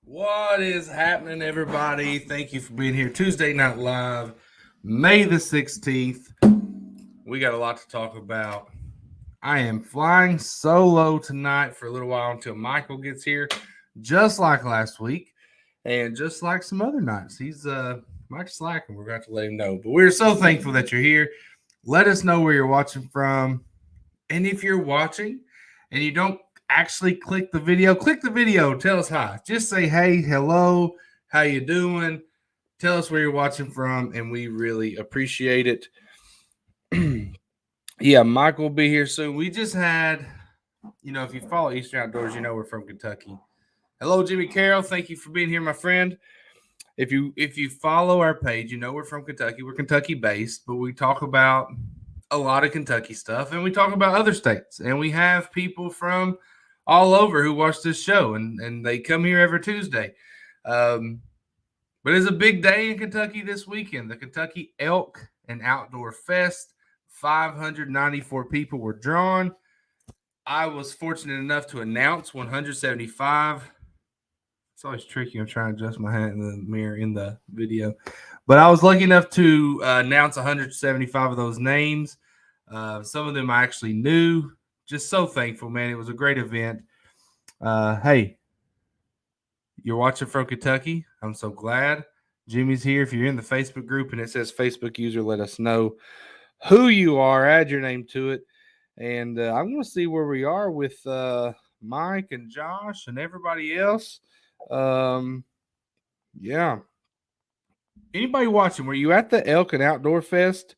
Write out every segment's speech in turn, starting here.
What is happening, everybody? Thank you for being here. Tuesday Night Live, May the 16th. We got a lot to talk about. I am flying solo tonight for a little while until Michael gets here, just like last week, and just like some other nights. Mike's slacking. We're going to let him know. But we're so thankful that you're here. Let us know where you're watching from. And if you're watching and you don't actually click the video, tell us hi. Just say hey, hello, how you doing? Tell us where you're watching from, and we really appreciate it. Yeah, Mike will be here soon. We just had, if you follow Eastern Outdoors, you know we're from Kentucky. Hello, Jimmy Carroll. Thank you for being here, my friend. If you follow our page, you know we're from Kentucky. We're Kentucky based, but we talk about a lot of Kentucky stuff, and we talk about other states, and we have people from all over who watch this show, and they come here every Tuesday. But it's a big day in Kentucky this weekend. The Kentucky Elk and Outdoor Fest. 594 people were drawn. I was fortunate enough to announce 175. It's always tricky. I'm trying to adjust my hat in the mirror in the video. But I was lucky enough to announce 175 of those names. Some of them I actually knew. Just so thankful, man. It was a great event. Hey, you're watching from Kentucky. I'm so glad. Jimmy's here. If you're in the Facebook group and it says Facebook user, let us know who you are. Add your name to it. And I'm going to see where we are with Mike and Josh and everybody else. Yeah. Anybody watching? Were you at the Elk and Outdoor Fest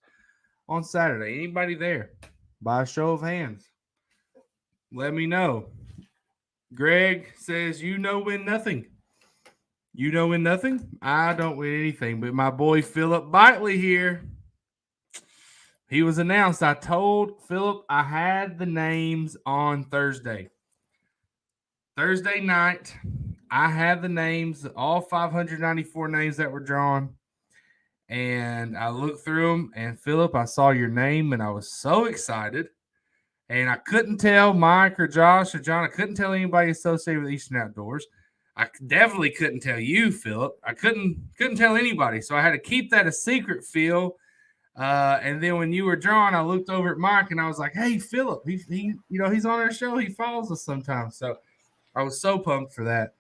on Saturday? Anybody there? By a show of hands. Let me know. Greg says, win nothing. You don't win nothing? I don't win anything. But my boy Philip Bitely here, he was announced. I told Philip I had the names on Thursday. Thursday night, I had the names, all 594 names that were drawn. And I looked through them, and Philip, I saw your name, and I was so excited. And I couldn't tell Mike or Josh or John. I couldn't tell anybody associated with Eastern Outdoors. I definitely couldn't tell you, Philip. I couldn't tell anybody. So I had to keep that a secret, Phil. And then when you were drawn, I looked over at Mike and I was like, "Hey, Philip, he's on our show. He follows us sometimes." So I was so pumped for that.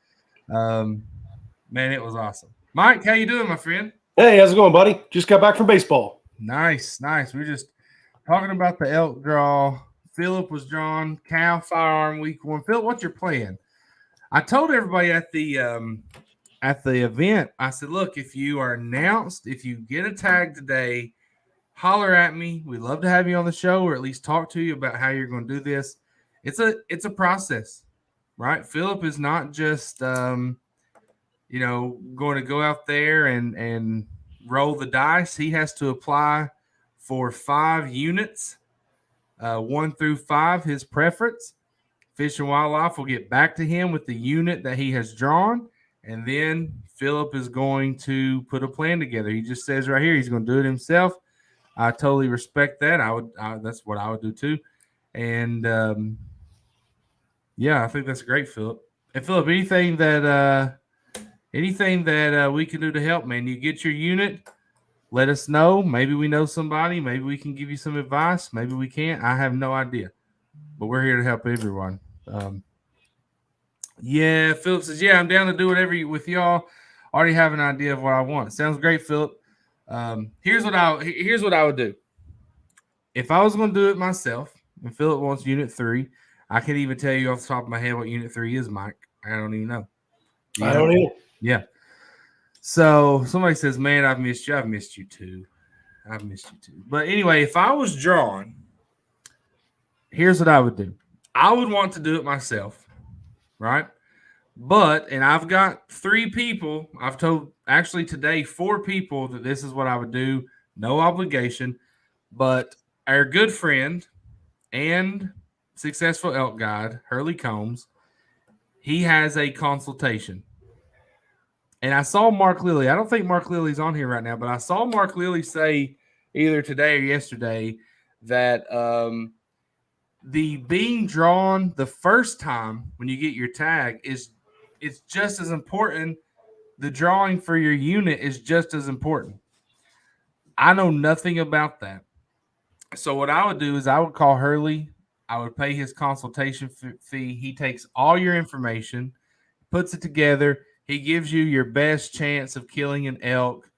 Man, it was awesome. Mike, how you doing, my friend? Hey, how's it going, buddy? Just got back from baseball. Nice. We're just talking about the elk draw. Philip was drawn. Cal firearm week 1. Philip, what's your plan? I told everybody at the event, I said, look, if you are announced, if you get a tag today, holler at me. We'd love to have you on the show, or at least talk to you about how you're going to do this. It's a process, right? Philip is not just going to go out there and roll the dice. He has to apply for 5 units, 1 through 5, his preference. Fish and Wildlife will get back to him with the unit that he has drawn, and then Philip is going to put a plan together. He just says right here he's going to do it himself. I totally respect that. That's what I would do too. And yeah, I think that's great, Philip. And Philip, anything that we can do to help, man. You get your unit, let us know. Maybe we know somebody. Maybe we can give you some advice. Maybe we can't. I have no idea. But we're here to help everyone. Yeah, Philip says, yeah, I'm down to do whatever with y'all. Already have an idea of what I want. Sounds great, Philip. Here's what I would do. If I was going to do it myself, and Philip wants Unit 3, I can't even tell you off the top of my head what Unit 3 is, Mike. I don't even know. I don't either. Yeah. So somebody says, man, I've missed you. I've missed you too. But anyway, if I was drawn, here's what I would do. I would want to do it myself, right? But, and I've got 3 people, I've told actually today 4 people that this is what I would do. No obligation. But our good friend and successful elk guide, Hurley Combs, he has a consultation. And I saw Mark Lilly. I don't think Mark Lilly's on here right now, but I saw Mark Lilly say either today or yesterday that the being drawn the first time when you get your tag is it's just as important. The drawing for your unit is just as important. I know nothing about that. So what I would do is I would call Hurley. I would pay his consultation fee. He takes all your information, puts it together. He gives you your best chance of killing an elk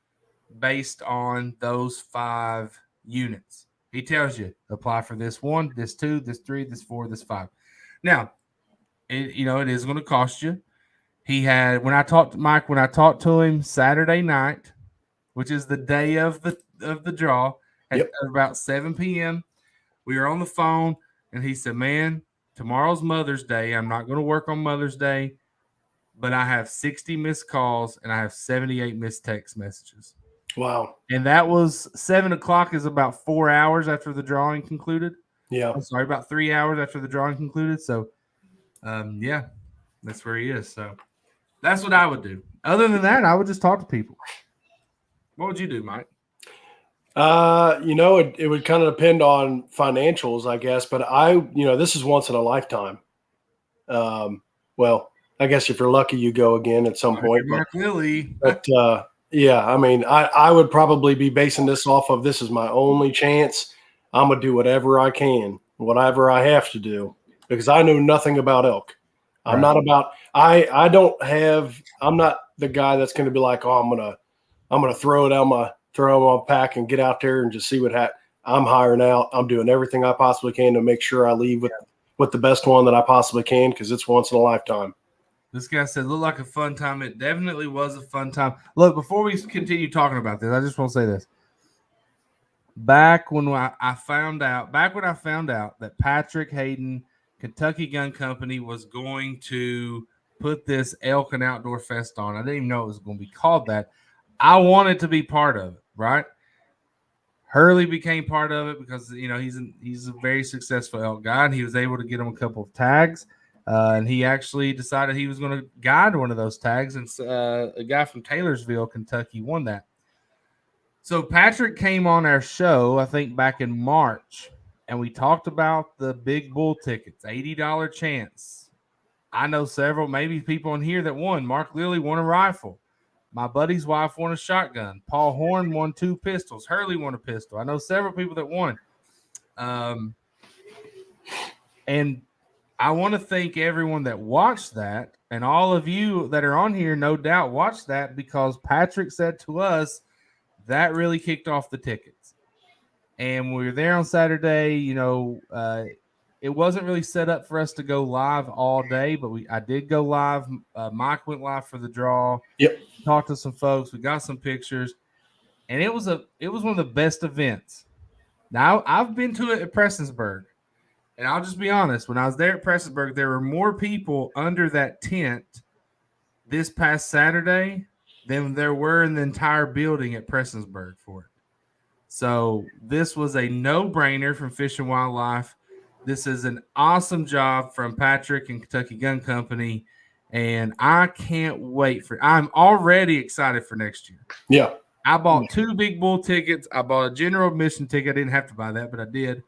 based on those 5 units. He tells you apply for this 1, this 2, this 3, this 4, this 5. Now, it is going to cost you. He had when I talked to him Saturday night, which is the day of the draw, at about 7 p.m. We were on the phone, and he said, "Man, tomorrow's Mother's Day. I'm not going to work on Mother's Day, but I have 60 missed calls and I have 78 missed text messages." Wow. And that was 7 o'clock is about 4 hours after the drawing concluded. Yeah. I'm sorry, about 3 hours after the drawing concluded. So, yeah, that's where he is. So that's what I would do. Other than that, I would just talk to people. What would you do, Mike? It would kind of depend on financials, I guess, but this is once in a lifetime. Well, I guess if you're lucky, you go again at some point. But yeah, I mean, I would probably be basing this off of this is my only chance. I'm going to do whatever I can, whatever I have to do, because I know nothing about elk. I'm not about, I'm not the guy that's going to be like, oh, I'm going to throw it on my pack and get out there and just see what happens. I'm hiring out. I'm doing everything I possibly can to make sure I leave with the best one that I possibly can, because it's once in a lifetime. This guy said, "Looked like a fun time." It definitely was a fun time. Look, before we continue talking about this, I just want to say this. Back when I found out that Patrick Hayden Kentucky Gun Company was going to put this Elk and Outdoor Fest on, I didn't even know it was going to be called that. I wanted to be part of it, right? Hurley became part of it because he's a very successful elk guy, and he was able to get him a couple of tags. And he actually decided he was going to guide one of those tags, and a guy from Taylorsville, Kentucky, won that. So Patrick came on our show, I think, back in March, and we talked about the big bull tickets, $80 chance. I know several, maybe people in here that won. Mark Lilly won a rifle. My buddy's wife won a shotgun. Paul Horn won 2 pistols. Hurley won a pistol. I know several people that won. And I want to thank everyone that watched that, and all of you that are on here, no doubt, watched that, because Patrick said to us that really kicked off the tickets. And we were there on Saturday. It wasn't really set up for us to go live all day, but I did go live. Mike went live for the draw. Yep. Talked to some folks. We got some pictures, and it was one of the best events. Now, I've been to it at Prestonsburg. And I'll just be honest, when I was there at Prestonsburg, there were more people under that tent this past Saturday than there were in the entire building at Prestonsburg for it. So this was a no-brainer from Fish and Wildlife. This is an awesome job from Patrick and Kentucky Gun Company, and I can't wait I'm already excited for next year. Yeah. I bought 2 big bull tickets. I bought a general admission ticket. I didn't have to buy that, but I did.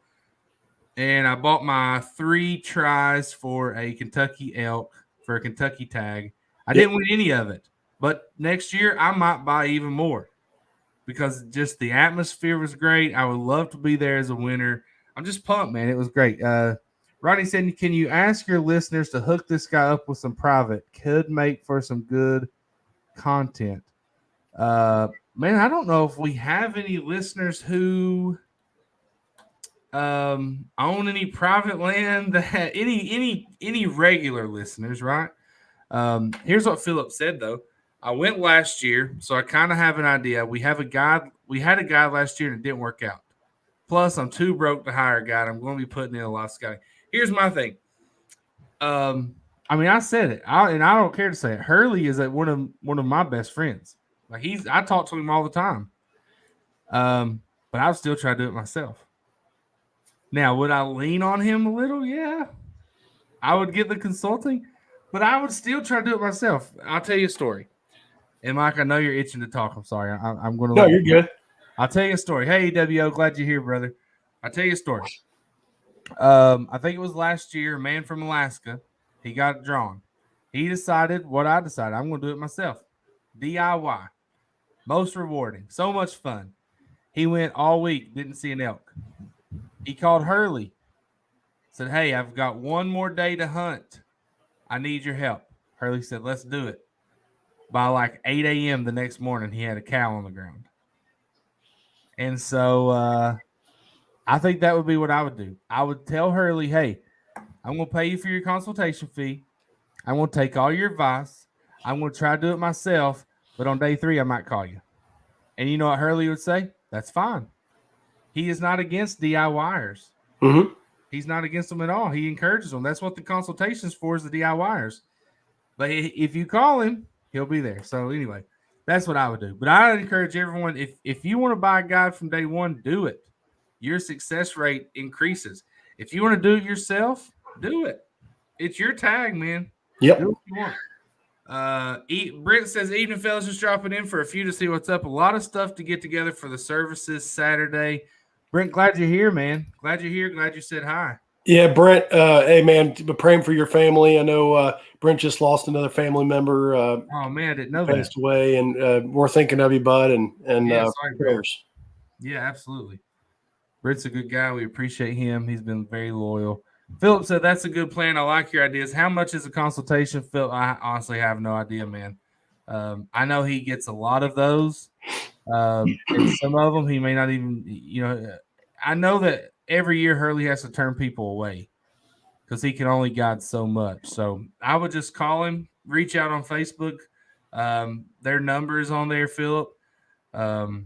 And I bought my 3 tries for a Kentucky elk for a Kentucky tag. I didn't win any of it, but next year I might buy even more because just the atmosphere was great. I would love to be there as a winner. I'm just pumped, man. It was great. Rodney said, "Can you ask your listeners to hook this guy up with some private? Could make for some good content." Man, I don't know if we have any listeners who own any private land, that any regular listeners, right? Here's what Philip said though. I went last year, so I kind of have an idea. We had a guide last year and it didn't work out. Plus, I'm too broke to hire a guide. I'm going to be putting in a lot of scouting. Here's my thing. I said it, and I don't care to say it. Hurley is one of my best friends. Like I talk to him all the time. But I'll still try to do it myself. Now, would I lean on him a little? Yeah. I would get the consulting, but I would still try to do it myself. I'll tell you a story. And Mike, I know you're itching to talk. I'm sorry. I'm going to. No, you're good. I'll tell you a story. Hey, WO, glad you're here, brother. I'll tell you a story. I think it was last year, a man from Alaska. He got drawn. He decided what I decided. I'm going to do it myself. DIY. Most rewarding. So much fun. He went all week, didn't see an elk. He called Hurley. Said, hey, I've got one more day to hunt. I need your help. Hurley said, let's do it. By like 8 a.m. the next morning, he had a cow on the ground. And so I think that would be what I would do. I would tell Hurley, hey, I'm going to pay you for your consultation fee. I'm going to take all your advice. I'm going to try to do it myself. But on day 3, I might call you. And you know what Hurley would say? That's fine. He is not against DIYers. Mm-hmm. He's not against them at all. He encourages them. That's what the consultation's for, is the DIYers. But if you call him, he'll be there. So anyway, that's what I would do. But I encourage everyone, if you want to buy a guide from day 1, do it. Your success rate increases. If you want to do it yourself, do it. It's your tag, man. Yep. Do what you want. Brent says, evening fellas, just dropping in for a few to see what's up. A lot of stuff to get together for the services Saturday. Brent, glad you're here, man. Glad you're here. Glad you said hi. Yeah, Brent, hey, man, praying for your family. I know Brent just lost another family member. Oh, man, I didn't know that. Passed away, and we're thinking of you, bud, and prayers. Yeah, absolutely. Brent's a good guy. We appreciate him. He's been very loyal. Philip said, that's a good plan. I like your ideas. How much is a consultation, Phil? I honestly have no idea, man. I know he gets a lot of those. And some of them he may not even, I know that every year Hurley has to turn people away because he can only guide so much. So I would just call him, reach out on Facebook. Their number is on there, Philip. Philip,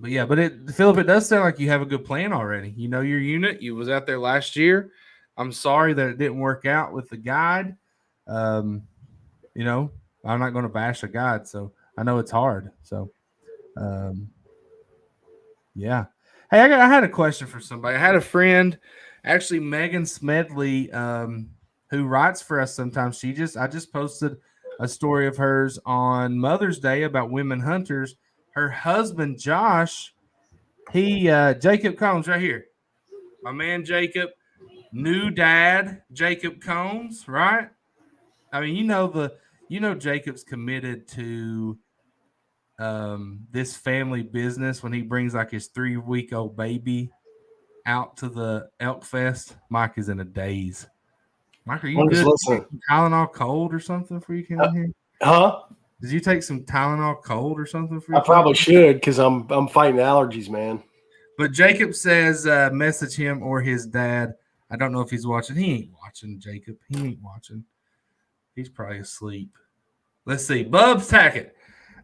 it does sound like you have a good plan already. You know your unit. You was out there last year. I'm sorry that it didn't work out with the guide. I'm not going to bash a guide, so I know it's hard. So, yeah. Hey, I had a question for somebody. I had a friend, actually Megan Smedley, who writes for us sometimes. I just posted a story of hers on Mother's Day about women hunters. Her husband, Josh, Jacob Combs right here. My man, Jacob, new dad, Jacob Combs, right? I mean, Jacob's committed to this family business when he brings like his 3-week-old baby out to the Elk Fest. Mike is in a daze. Mike, are you good? Tylenol cold or something before you came in here? Huh? Did you take some Tylenol cold or something for you? I probably should, because I'm fighting allergies, man. But Jacob says message him or his dad. I don't know if he's watching. He ain't watching, Jacob. He ain't watching. He's probably asleep. Let's see. Bub's Tackett.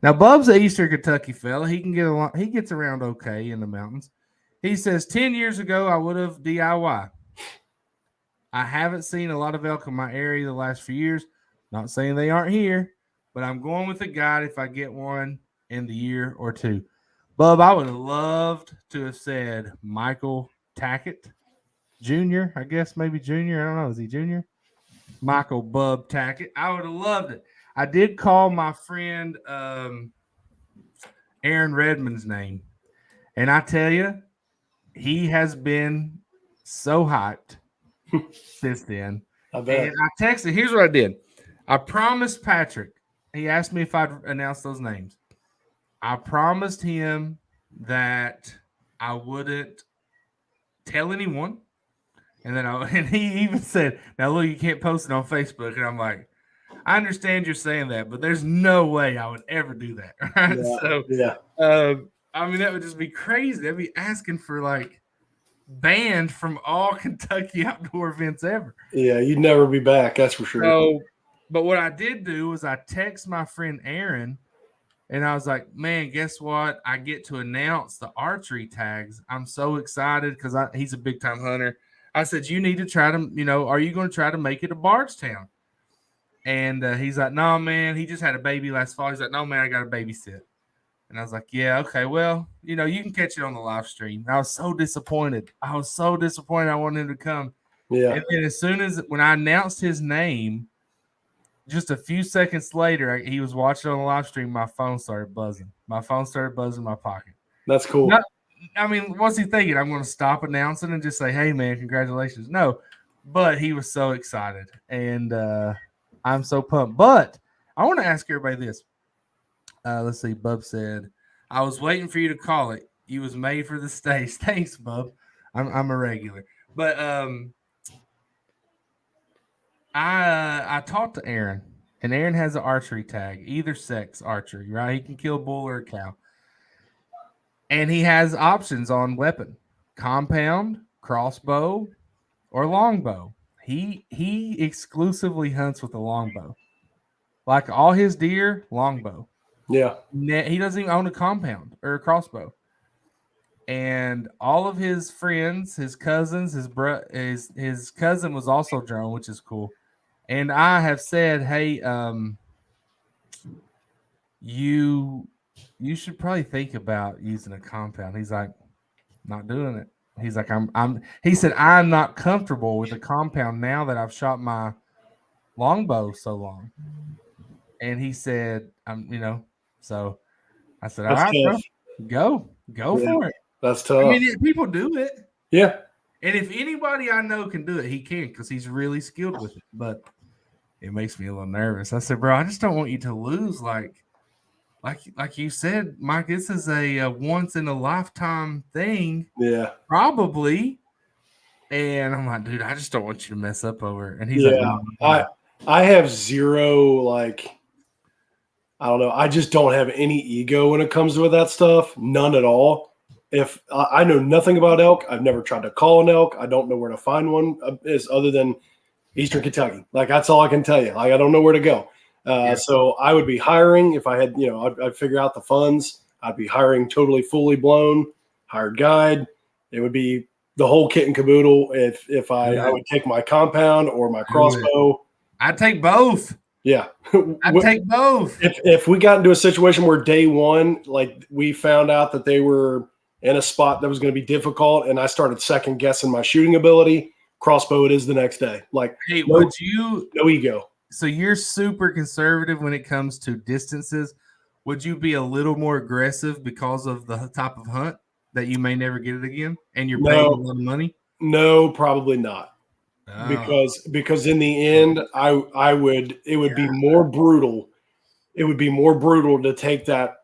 Now, Bub's an Eastern Kentucky fella. He can get along. He gets around okay in the mountains. He says, 10 years ago, I would have DIY. I haven't seen a lot of elk in my area the last few years. Not saying they aren't here, but I'm going with a guide if I get one in the year or two. Bub, I would have loved to have said Michael Tackett Jr., I guess maybe Junior. I don't know. Is he Junior? Michael Bub Tackett. I would have loved it. I did call my friend Aaron Redmond's name. And I tell you, he has been so hyped since then. I bet. And I texted. Here's what I did. I promised Patrick. He asked me if I'd announce those names. I promised him that I wouldn't tell anyone. And he even said, now look, you can't post it on Facebook. And I'm like, I understand you're saying that, but there's no way I would ever do that. Right? Yeah. I mean, that would just be crazy. They'd be asking for like banned from all Kentucky outdoor events ever. Yeah, you'd never be back. That's for sure. So, but what I did do was I text my friend Aaron, and I was like, man, guess what? I get to announce the archery tags. I'm so excited because he's a big time hunter. I said, you need to try to, are you going to try to make it a Bardstown? And he's like, no, man. He just had a baby last fall. He's like, no, man, I got to babysit. And I was like, yeah, okay, well, you can catch it on the live stream. And I was so disappointed. I wanted him to come. Yeah. And then when I announced his name, just a few seconds later, he was watching on the live stream. My phone started buzzing. My pocket. That's cool. I mean, what's he thinking? I'm going to stop announcing and just say, hey, man, congratulations. No, but he was so excited. And I I'm so pumped. But I want to ask everybody this. Let's see. Bub said, "I was waiting for you to call it. You was made for the stage." Thanks, Bub. I'm a regular. But I talked to Aaron, and Aaron has an archery tag, either sex archery, right? He can kill a bull or a cow, and he has options on weapon: compound, crossbow, or longbow. He exclusively hunts with a longbow. Like all his deer, longbow. Yeah. He doesn't even own a compound or a crossbow. And all of his friends, his cousins, his cousin was also drone, which is cool. And I have said, hey, you should probably think about using a compound. He's like, not doing it. He's like, he said, I'm not comfortable with a compound now that I've shot my longbow so long. And he said, so I said, all right, bro, go for it. That's tough. I mean, people do it. Yeah. And if anybody I know can do it, he can, because he's really skilled with it. But it makes me a little nervous. I said, bro, I just don't want you to lose. Like you said, Mike, this is a once in a lifetime thing. Yeah. Probably. And I'm like, dude, I just don't want you to mess up over it. And he's like, no. I have zero, like, I don't know. I just don't have any ego when it comes with that stuff. None at all. If I know nothing about elk, I've never tried to call an elk. I don't know where to find one other than Eastern Kentucky. Like, that's all I can tell you. Like, I don't know where to go. So I would be hiring if I had, I'd figure out the funds. I'd be hiring totally fully blown, hired guide. It would be the whole kit and caboodle. If I would take my compound or my crossbow. I'd take both. Yeah. I'd take both. If we got into a situation where day one, like we found out that they were in a spot that was going to be difficult and I started second guessing my shooting ability, crossbow it is the next day. Like, hey, no ego. So you're super conservative when it comes to distances. Would you be a little more aggressive because of the type of hunt that you may never get it again and you're paying a lot of money? No, probably not. Because in the end, it would be more brutal. It would be more brutal to take that,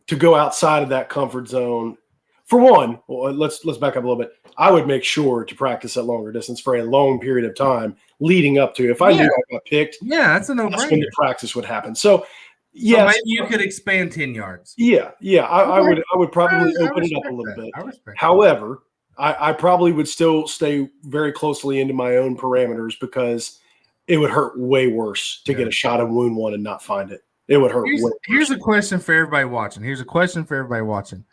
to go outside of that comfort zone. For one, let's back up a little bit. I would make sure to practice at longer distance for a long period of time leading up to. If I knew I got picked, that's a no-brainer. That's when the practice would happen. So, yes, so maybe you could expand 10 yards. Yeah. I would probably open it up a little bit. However, I probably would still stay very closely into my own parameters because it would hurt way worse to get a shot and wound one and not find it. It would hurt way worse. Here's a question for everybody watching.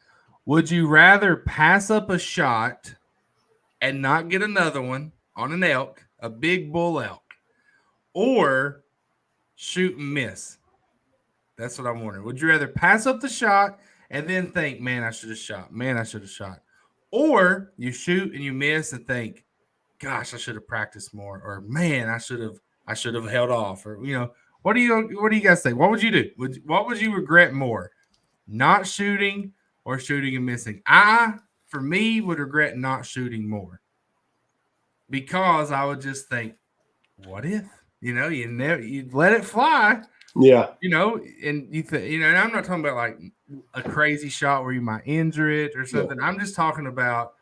Would you rather pass up a shot and not get another one on an elk, a big bull elk, or shoot and miss? That's what I'm wondering. Would you rather pass up the shot and then think, man, I should have shot? Or you shoot and you miss and think, gosh, I should have practiced more, or man, I should have held off, or what do you guys think? What would you do? What would you regret more? Not shooting or shooting and missing? For me, would regret not shooting more, because I would just think, what if? You'd let it fly. Yeah. And and I'm not talking about like a crazy shot where you might injure it or something. Yeah. I'm just talking about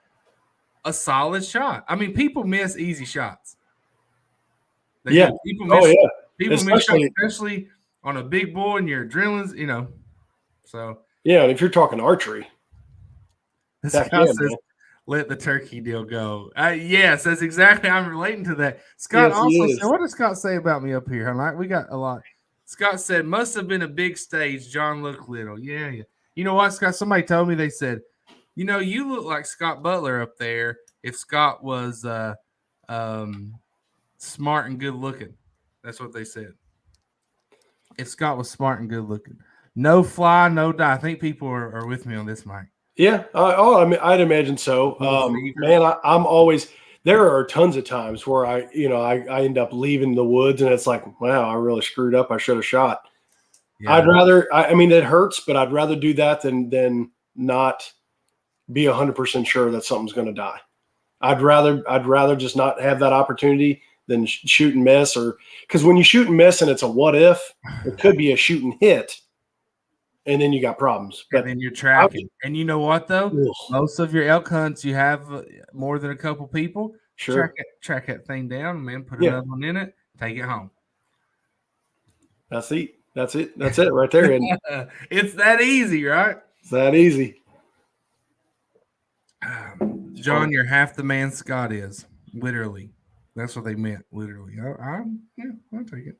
a solid shot. I mean, people miss easy shots. People miss shots, especially on a big bull and your adrenaline's, So yeah, and if you're talking archery, says, let the turkey deal go. Yes, that's exactly. I'm relating to that. Scott also said, what does Scott say about me up here? We got a lot. Scott said, must have been a big stage. John looked little. Yeah. You know what, Scott? Somebody told me, they said, you look like Scott Butler up there if Scott was smart and good looking. That's what they said. If Scott was smart and good looking. No fly, no die. I think people are with me on this, Mike. Yeah. I'd imagine so. Man, I'm always – there are tons of times where I end up leaving the woods and it's like, wow, I really screwed up. I should have shot. Yeah. I'd rather, I mean, it hurts, but I'd rather do that than not be 100% sure that something's going to die. I'd rather just not have that opportunity than shoot and miss, or because when you shoot and miss and it's a what if, it could be a shoot and hit, and then you got problems. But and then you're tracking. And you know what though? Most of your elk hunts, you have more than a couple people. Sure. Track that thing down, man. Put another one in it. Take it home. That's it. That's it right there. And it's that easy, right? It's that easy. John, you're half the man Scott is. Literally. That's what they meant. Literally. I'll take it.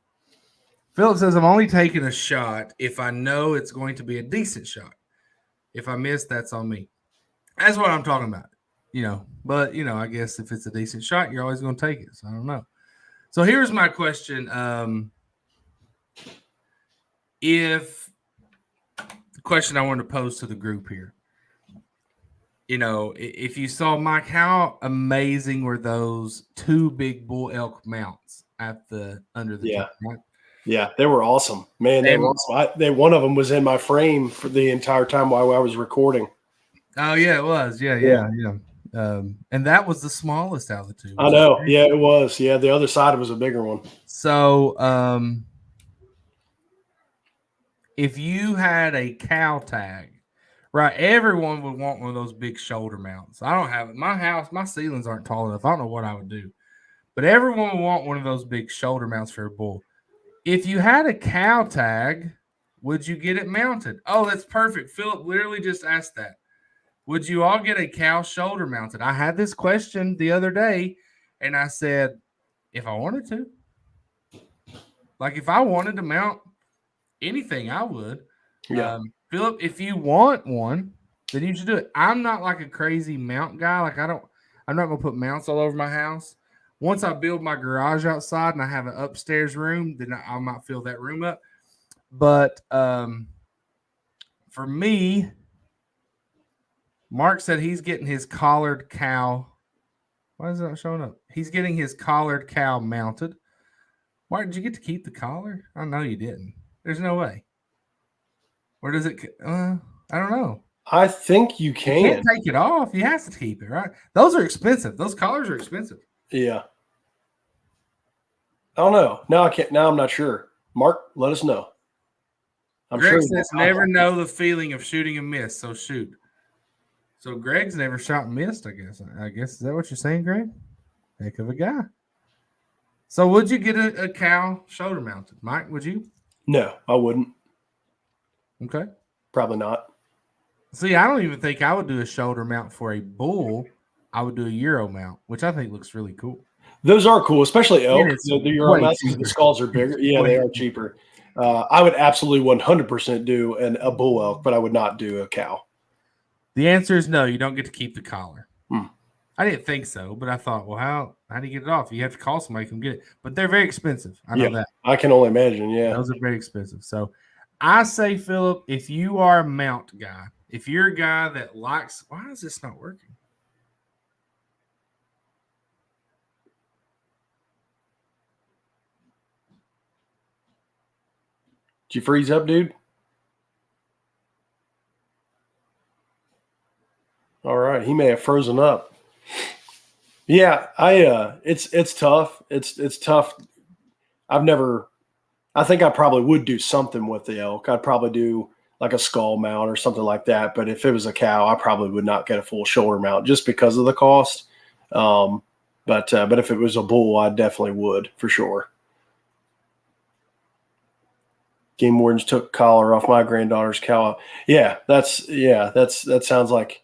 Philip says, I'm only taking a shot if I know it's going to be a decent shot. If I miss, that's on me. That's what I'm talking about. But I guess if it's a decent shot, you're always going to take it. So I don't know. So here's my question. If the question I want to pose to the group here, if you saw Mike, how amazing were those 2 big bull elk mounts under the tent, right? Yeah, they were awesome, man. They were awesome. One of them was in my frame for the entire time while I was recording. Oh yeah, it was. Yeah. And that was the smallest out of the 2. I know. Yeah, it was. Yeah, the other side was a bigger one. So, if you had a cow tag, right, everyone would want one of those big shoulder mounts. I don't have it. My house, my ceilings aren't tall enough. I don't know what I would do. But everyone would want one of those big shoulder mounts for a bull. If you had a cow tag, would you get it mounted? Oh, that's perfect. Philip literally just asked that. Would you all get a cow shoulder mounted? I had this question the other day, and I said, if I wanted to. Like, if I wanted to mount anything, I would. Yeah. Philip, if you want one, then you should do it. I'm not like a crazy mount guy. Like, I'm not going to put mounts all over my house. Once I build my garage outside and I have an upstairs room, then I might fill that room up. But for me, Mark said he's getting his collared cow. Why is it not showing up? He's getting his collared cow mounted. Mark, did you get to keep the collar? I know you didn't. There's no way. Or does it? I don't know. I think you can. You can't take it off. You have to keep it, right? Those are expensive. Those collars are expensive. Yeah. I don't know. Now I can't. Now I'm not sure. Mark, let us know. Greg says never know the feeling of shooting and miss, so shoot. So Greg's never shot and missed, I guess. Is that what you're saying, Greg? Heck of a guy. So would you get a cow shoulder mounted? Mike, would you? No, I wouldn't. Okay. Probably not. See, I don't even think I would do a shoulder mount for a bull. I would do a Euro mount, which I think looks really cool. Those are cool, especially elk. The Euro mounts, the skulls are bigger. Yeah, they are cheaper. I would absolutely 100% do a bull elk, but I would not do a cow. The answer is no. You don't get to keep the collar. I didn't think so, but I thought, well, how do you get it off? You have to call somebody to come get it. But they're very expensive. I know that. I can only imagine, yeah. Those are very expensive. So I say, Philip, if you are a mount guy, if you're a guy that likes – why is this not working? Did you freeze up, dude? All right. He may have frozen up. Yeah, it's tough. It's tough. I think I probably would do something with the elk. I'd probably do like a skull mount or something like that. But if it was a cow, I probably would not get a full shoulder mount just because of the cost. But if it was a bull, I definitely would for sure. Game wardens took collar off my granddaughter's cow. That sounds like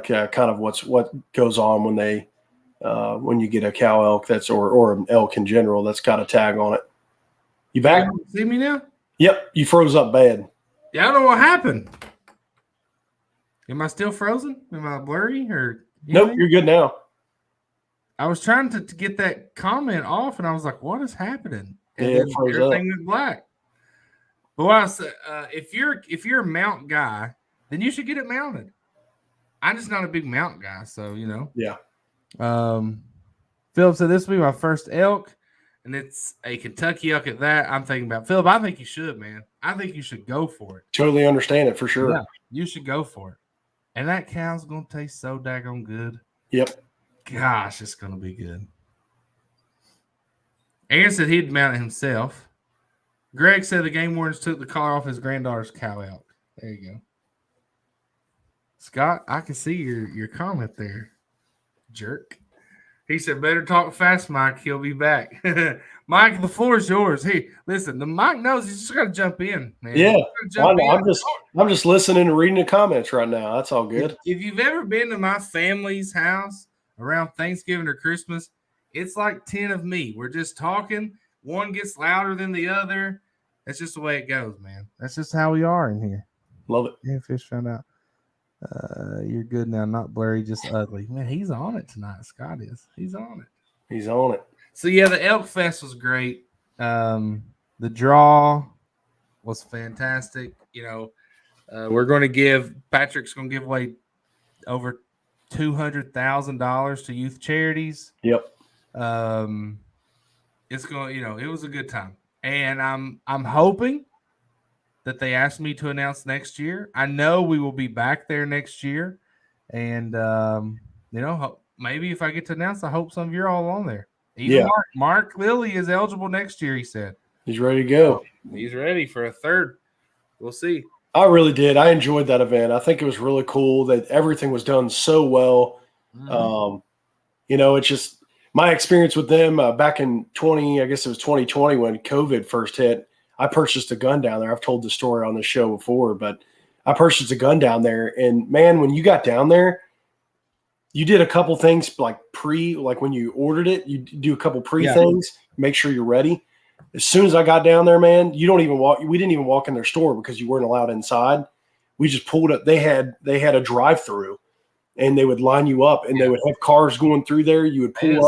kind of what goes on when you get a cow elk or an elk in general that's got a tag on it. You back? You see me now? Yep, you froze up bad. Yeah, I don't know what happened. Am I still frozen? Am I blurry or? Nope, you're good now. I was trying to get that comment off, and I was like, "What is happening?" And it froze everything went black. But what I said, if you're a mount guy, then you should get it mounted. I'm just not a big mount guy, so Yeah. Philip said this will be my first elk, and it's a Kentucky elk at that. I'm thinking about Philip. I think you should, man. I think you should go for it. Totally understand it for sure. Yeah, you should go for it. And that cow's gonna taste so daggone good. Yep. Gosh, it's gonna be good. Aaron said he'd mount it himself. Greg said the game wardens took the collar off his granddaughter's cow elk. There you go. Scott, I can see your comment there, jerk. He said, better talk fast, Mike. He'll be back. Mike, the floor is yours. Hey, listen, the Mike knows he's just got to jump in, man. Yeah. I'm just listening and reading the comments right now. That's all good. If you've ever been to my family's house around Thanksgiving or Christmas, it's like 10 of me. We're just talking. One gets louder than the other. That's just the way it goes, man. That's just how we are in here. Love it. Yeah, Fish found out. You're good now, not blurry, just ugly. Man, he's on it tonight. Scott is. He's on it. He's on it. So yeah, the Elk Fest was great. The draw was fantastic. You know, we're going to Patrick's going to give away over $200,000 to youth charities. Yep. It's going. You know, it was a good time, and I'm hoping that they asked me to announce next year. I know we will be back there next year, and you know, maybe if I get to announce, I hope some of you are all on there. Even Mark Lilly is eligible next year. He said he's ready to go. He's ready for a third. We'll see. I really did. I enjoyed that event. I think it was really cool that everything was done so well. Mm-hmm. You know, it's just my experience with them back in 2020 when COVID first hit. I purchased a gun down there. I've told the story on the show before, but I purchased a gun down there. And man, when you got down there, you did a couple things like when you ordered it, you do a couple things, make sure you're ready. As soon as I got down there, man, we didn't even walk in their store because you weren't allowed inside. We just pulled up. They had a drive-through and they would line you up and they would have cars going through there. You would pull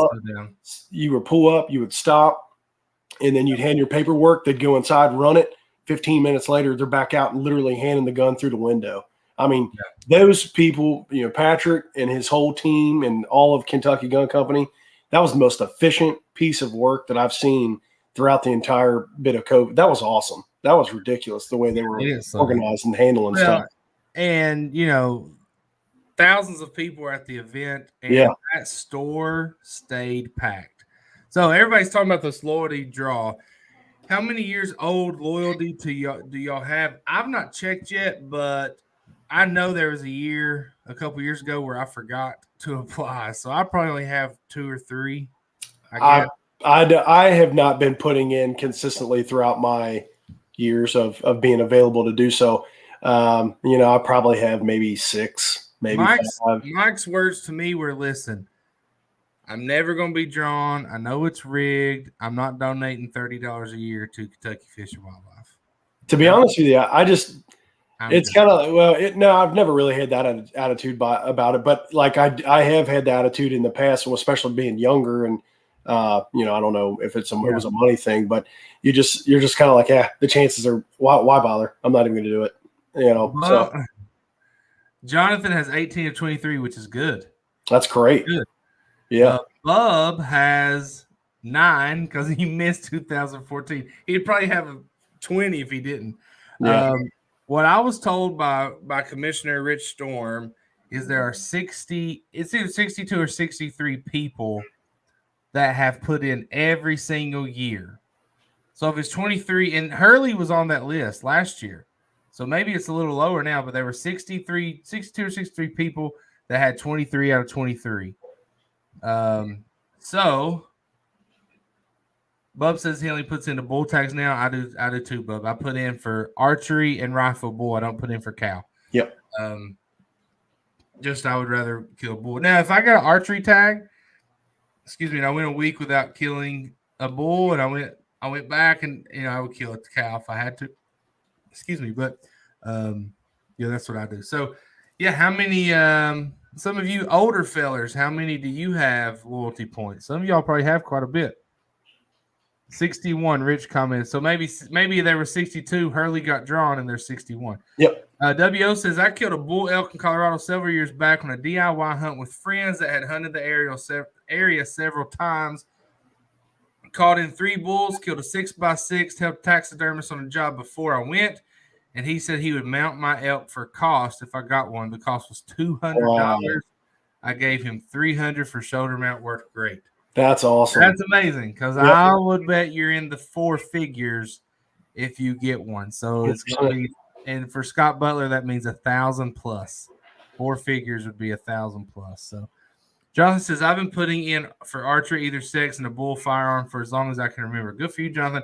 up, you would stop. And then you'd hand your paperwork. They'd go inside, run it. 15 minutes later, they're back out and literally handing the gun through the window. I mean, those people, you know, Patrick and his whole team and all of Kentucky Gun Company, that was the most efficient piece of work that I've seen throughout the entire bit of COVID. That was awesome. That was ridiculous the way they were organized and handling stuff. And, you know, thousands of people were at the event, and that store stayed packed. So everybody's talking about this loyalty draw. How many years old loyalty do y'all have? I've not checked yet, but I know there was a couple years ago where I forgot to apply. So I probably only have 2 or 3. I have not been putting in consistently throughout my years of being available to do so. You know, I probably have maybe 6, maybe 5. Mike's words to me were, listen, I'm never going to be drawn. I know it's rigged. I'm not donating $30 a year to Kentucky Fish and Wildlife. To be honest with you, it's kind of I've never really had that attitude about it, but like I have had the attitude in the past, especially being younger, and you know, I don't know if it was a money thing, but you're just kind of like, the chances are why bother? I'm not even going to do it, you know. So Jonathan has 18 of 23, which is good. That's great. Good. Yeah. Bub has 9 because he missed 2014. He'd probably have 20 if he didn't. Yeah. What I was told by Commissioner Rich Storm is there are it's either 62 or 63 people that have put in every single year. So if it's 23, and Hurley was on that list last year, so maybe it's a little lower now, but there were 62 or 63 people that had 23 out of 23. So Bub says he only puts in the bull tags now. I do too, Bub. I put in for archery and rifle bull. I don't put in for cow. Yep. Just I would rather kill a bull. Now, if I got an archery tag, and I went a week without killing a bull, and I went back and I would kill a cow if I had to. But that's what I do. So how many some of you older fellers, how many do you have loyalty points? Some of y'all probably have quite a bit. 61, Rich commented. So maybe there were 62. Hurley got drawn, and there's 61. Yep. WO says, I killed a bull elk in Colorado several years back on a DIY hunt with friends that had hunted the area several times. Caught in 3 bulls, killed a 6x6, helped taxidermist on a job before I went. And he said he would mount my elk for cost if I got one. The cost was $200. Wow. I gave him $300 for shoulder mount. Worked great. That's awesome. That's amazing because Yep. I would bet you're in the 4 figures if you get one. So it's going to be, and for Scott Butler, that means 1,000 plus. 4 figures would be 1,000 plus. So Jonathan says, I've been putting in for archery either sex and a bull firearm for as long as I can remember. Good for you, Jonathan.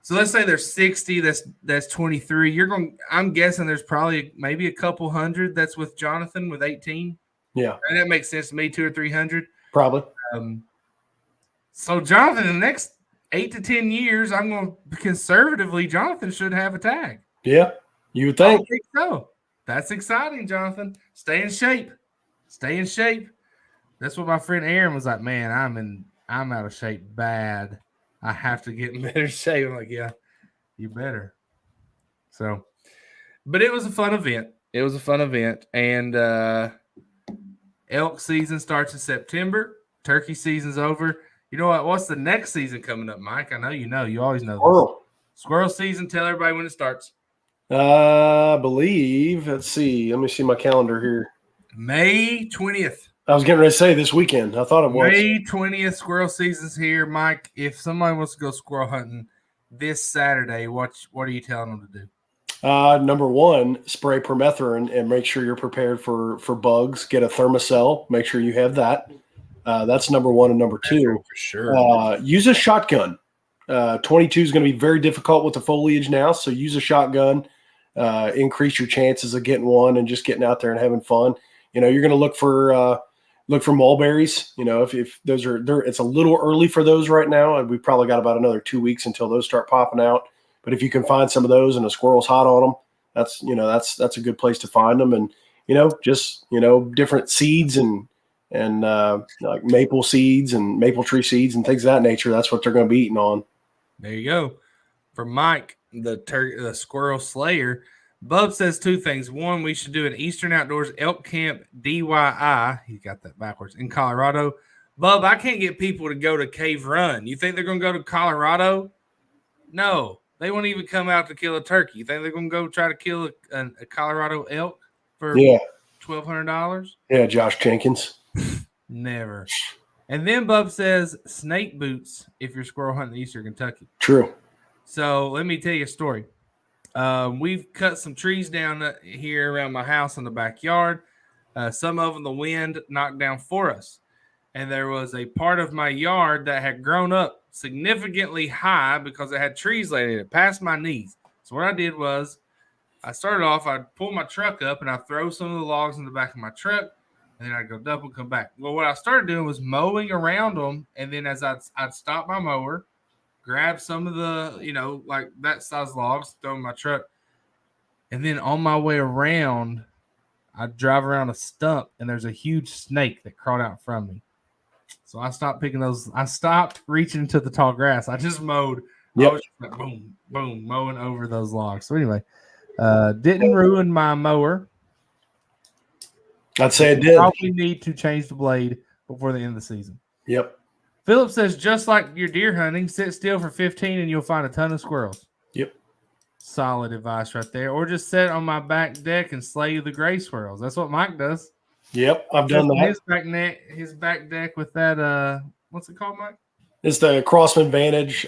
So let's say there's 60. That's 23. You're going. I'm guessing there's probably maybe a couple hundred that's with Jonathan with 18. Yeah, and that makes sense to me. 200 or 300 probably. So Jonathan, in the next 8 to 10 years, I'm going to conservatively. Jonathan should have a tag. Yeah, you would think. I think so. That's exciting, Jonathan. Stay in shape. Stay in shape. That's what my friend Aaron was like. Man, I'm out of shape bad. I have to get in better shape. I'm like, yeah, you better. So, but it was a fun event. It was a fun event. And elk season starts in September. Turkey season's over. You know what? What's the next season coming up, Mike? I know you know. You always know this. Squirrel season. Tell everybody when it starts. I believe. Let's see. Let me see my calendar here. May 20th. I was getting ready to say this weekend. I thought it was. May 20th, squirrel season's here. Mike, if somebody wants to go squirrel hunting this Saturday, what are you telling them to do? Number one, spray permethrin and make sure you're prepared for bugs. Get a thermocell. Make sure you have that. That's number one. And number two, for sure. Use a shotgun. 22 is going to be very difficult with the foliage now, so use a shotgun. Increase your chances of getting one and just getting out there and having fun. You know, you're going to look for mulberries. You know, if those are there, it's a little early for those right now, and we've probably got about another 2 weeks until those start popping out. But if you can find some of those and a squirrel's hot on them, that's a good place to find them. And just different seeds and like maple seeds and maple tree seeds and things of that nature. That's what they're going to be eating on. There you go. For Mike, the squirrel slayer, Bub says 2 things. One, we should do an Eastern Outdoors elk camp DIY. He got that backwards in Colorado. Bub, I can't get people to go to Cave Run. You think they're going to go to Colorado? No, they won't even come out to kill a turkey. You think they're going to go try to kill a Colorado elk for $1,200? Yeah, Josh Jenkins. Never. And then Bub says snake boots if you're squirrel hunting in Eastern Kentucky. True. So let me tell you a story. We've cut some trees down here around my house in the backyard. Some of them the wind knocked down for us. And there was a part of my yard that had grown up significantly high because it had trees laying in it past my knees. So what I did was I started off, I'd pull my truck up and I'd throw some of the logs in the back of my truck. And then I'd go double, come back. Well, what I started doing was mowing around them. And then as I'd stop my mower, grab some of the, like that size logs, throw in my truck. And then on my way around, I'd drive around a stump and there's a huge snake that crawled out from me. So I stopped picking those. I stopped reaching into the tall grass. I just mowed. Yep. I was just like boom, boom, mowing over those logs. So anyway, didn't ruin my mower. I'd say it did. Probably need to change the blade before the end of the season. Yep. Philip says, just like your deer hunting, sit still for 15 and you'll find a ton of squirrels. Yep. Solid advice right there. Or just sit on my back deck and slay the gray squirrels. That's what Mike does. Yep, I've done that. His back deck with that, what's it called, Mike? It's the Crossman Vantage.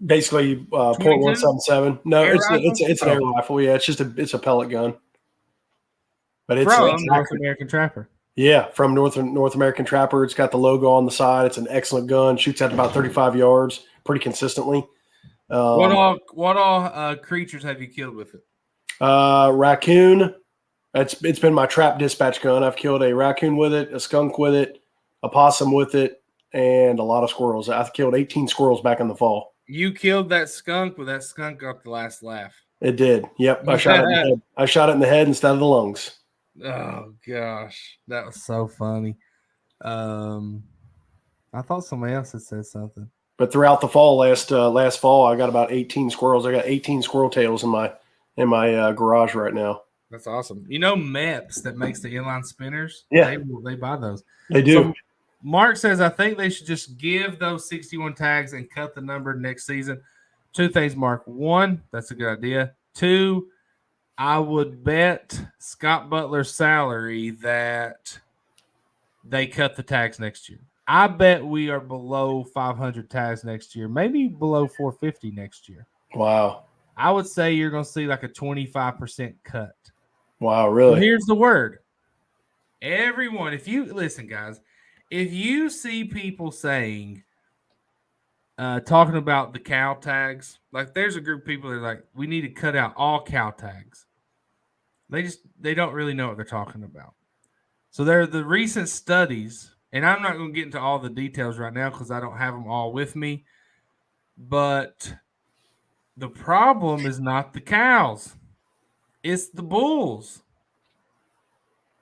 Basically, .177. No, it's an air rifle. Yeah, it's a pellet gun. But it's from North American Trapper. Yeah, from North American Trapper. It's got the logo on the side. It's an excellent gun. Shoots at about 35 yards pretty consistently. What all creatures have you killed with it? Raccoon. It's been my trap dispatch gun. I've killed a raccoon with it, a skunk with it, a possum with it, and a lot of squirrels. I've killed 18 squirrels back in the fall. You killed that skunk, but that skunk got the last laugh. It did. Yep. I shot it in the head. I shot it in the head instead of the lungs. Oh gosh, that was so funny. I thought somebody else had said something. But throughout the fall, last fall, I got about 18 squirrels. I got 18 squirrel tails in my garage right now. That's awesome. You know MEPS that makes the inline spinners? Yeah. They buy those. They do. So Mark says, I think they should just give those 61 tags and cut the number next season. 2 things, Mark. 1, that's a good idea. 2, I would bet Scott Butler's salary that they cut the tags next year. I bet we are below 500 tags next year, maybe below 450 next year. Wow. I would say you're going to see like a 25% cut. Wow, really? So here's the word. Everyone, if you listen, guys, if you see people saying, talking about the cow tags, like there's a group of people that are like, we need to cut out all cow tags. They don't really know what they're talking about. So there are the recent studies, and I'm not going to get into all the details right now because I don't have them all with me. But the problem is not the cows. It's the bulls.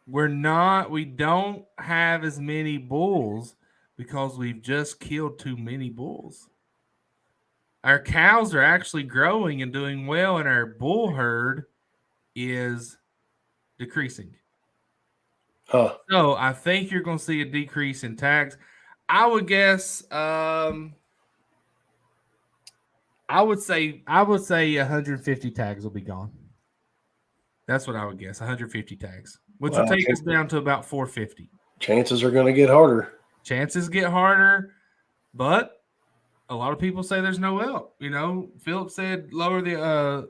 We don't have as many bulls because we've just killed too many bulls. Our cows are actually growing and doing well, and our bull herd is decreasing. Huh. So I think you're going to see a decrease in tags. I would guess, I would say 150 tags will be gone. That's what I would guess, 150 tags, which will take us down to about 450. Chances are going to get harder. Chances get harder, but a lot of people say there's no elk. You know, Philip said lower the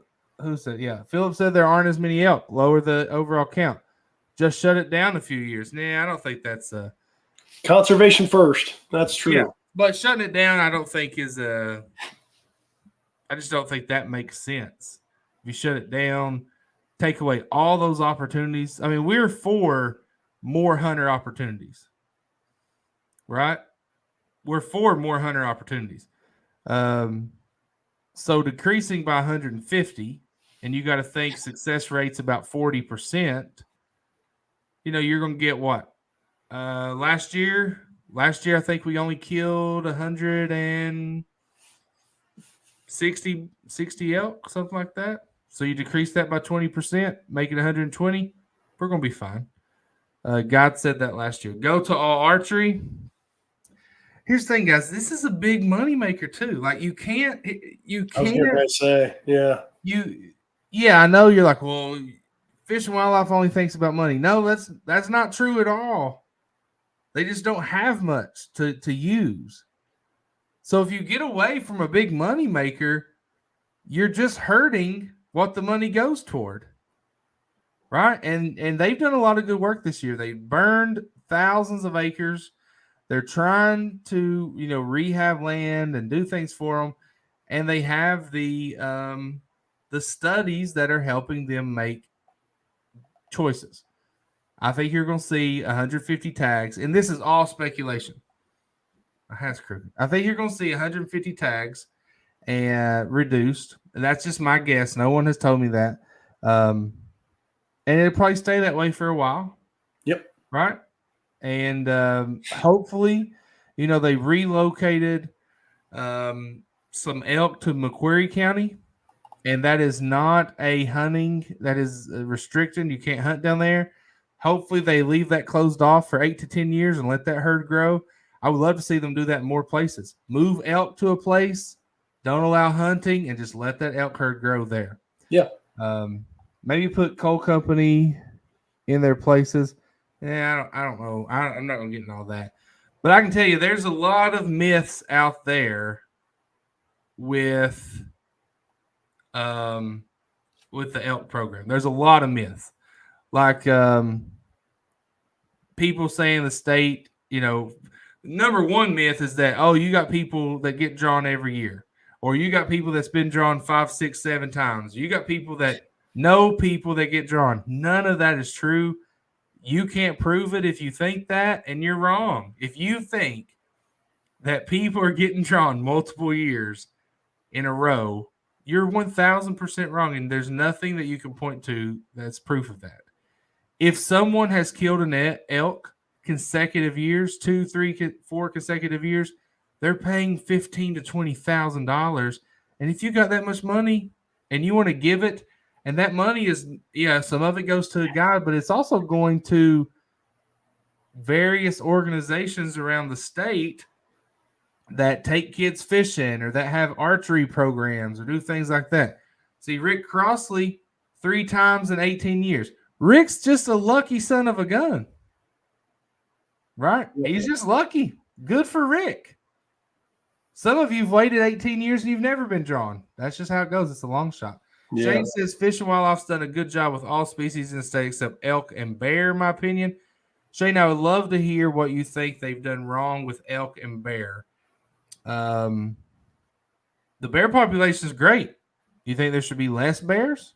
Philip said there aren't as many elk. Lower the overall count. Just shut it down a few years. Nah, I don't think that's conservation first. That's true. Yeah, but shutting it down, I don't think is I just don't think that makes sense. If you shut it down, take away all those opportunities. I mean, we're for more hunter opportunities, right? We're for more hunter opportunities. So decreasing by 150, and you got to think success rate's about 40%. You know, you're going to get what? Last year, I think we only killed 160 elk, something like that. So you decrease that by 20%, make it 120. We're going to be fine. God said that last year. Go to all archery. Here's the thing, guys. This is a big money maker too. Like you can't. I was going to say, yeah. I know you're like, well, Fish and Wildlife only thinks about money. No, that's not true at all. They just don't have much to use. So if you get away from a big money maker, you're just hurting what the money goes toward. Right? And they've done a lot of good work this year. They burned thousands of acres. They're trying to, rehab land and do things for them. And they have the studies that are helping them make choices. I think you're going to see 150 tags, and this is all speculation. That's crooked. I think you're going to see 150 tags and reduced. And that's just my guess. No one has told me that. And it'll probably stay that way for a while. Yep. Right? And hopefully, they relocated some elk to Macquarie County. And that is not a hunting that is restricted. You can't hunt down there. Hopefully they leave that closed off for 8 to 10 years and let that herd grow. I would love to see them do that in more places. Move elk to a place, don't allow hunting, and just let that elk herd grow there. Yeah. Maybe put coal company in their places. Yeah, I don't know. I'm not going to get into all that. But I can tell you there's a lot of myths out there with the elk program. There's a lot of myths. Like people saying the state, number one myth is that, you got people that get drawn every year. Or you got people that's been drawn 5, 6, 7 times. You got people that know people that get drawn. None of that is true. You can't prove it if you think that, and you're wrong. If you think that people are getting drawn multiple years in a row, you're 1,000% wrong, and there's nothing that you can point to that's proof of that. If someone has killed an elk consecutive years, 2, 3, 4 consecutive years, they're paying $15,000 to $20,000. And if you got that much money and you want to give it, and that money is, some of it goes to a guy, but it's also going to various organizations around the state that take kids fishing or that have archery programs or do things like that. See, Rick Crossley 3 times in 18 years. Rick's just a lucky son of a gun. right? He's just lucky. Good for Rick. Some of you've waited 18 years and you've never been drawn. That's just how it goes. It's a long shot. Yeah. Shane says Fish and Wildlife's done a good job with all species in the state except elk and bear, in my opinion. Shane, I would love to hear what you think they've done wrong with elk and bear. The bear population is great. You think there should be less bears?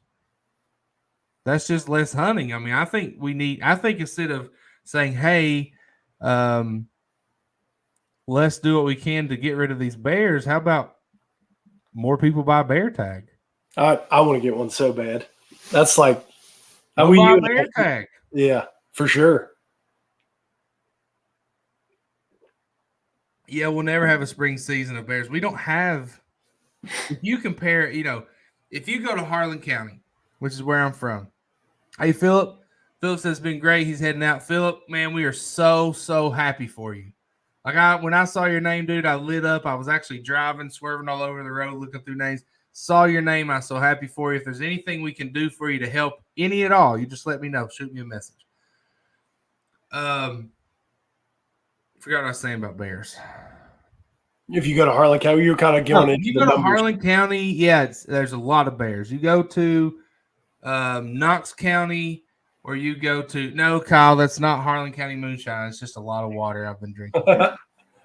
That's just less hunting. I mean, I think instead of saying, hey, let's do what we can to get rid of these bears, how about more people buy bear tag? I want to get one so bad. That's like buy bear tag. Yeah, for sure. Yeah, we'll never have a spring season of bears. We don't have. If you compare, if you go to Harlan County, which is where I'm from. Hey, Philip. Philip says it's been great. He's heading out. Philip, man, we are so happy for you. Like when I saw your name, dude, I lit up. I was actually driving, swerving all over the road, looking through names. Saw your name. I'm so happy for you. If there's anything we can do for you to help any at all, you just let me know. Shoot me a message. Forgot what I was saying about bears. If you go to Harlan County, you're kind of going into you go to Harlan County, there's a lot of bears. You go to Knox County, or you go to Kyle, that's not Harlan County moonshine. It's just a lot of water I've been drinking.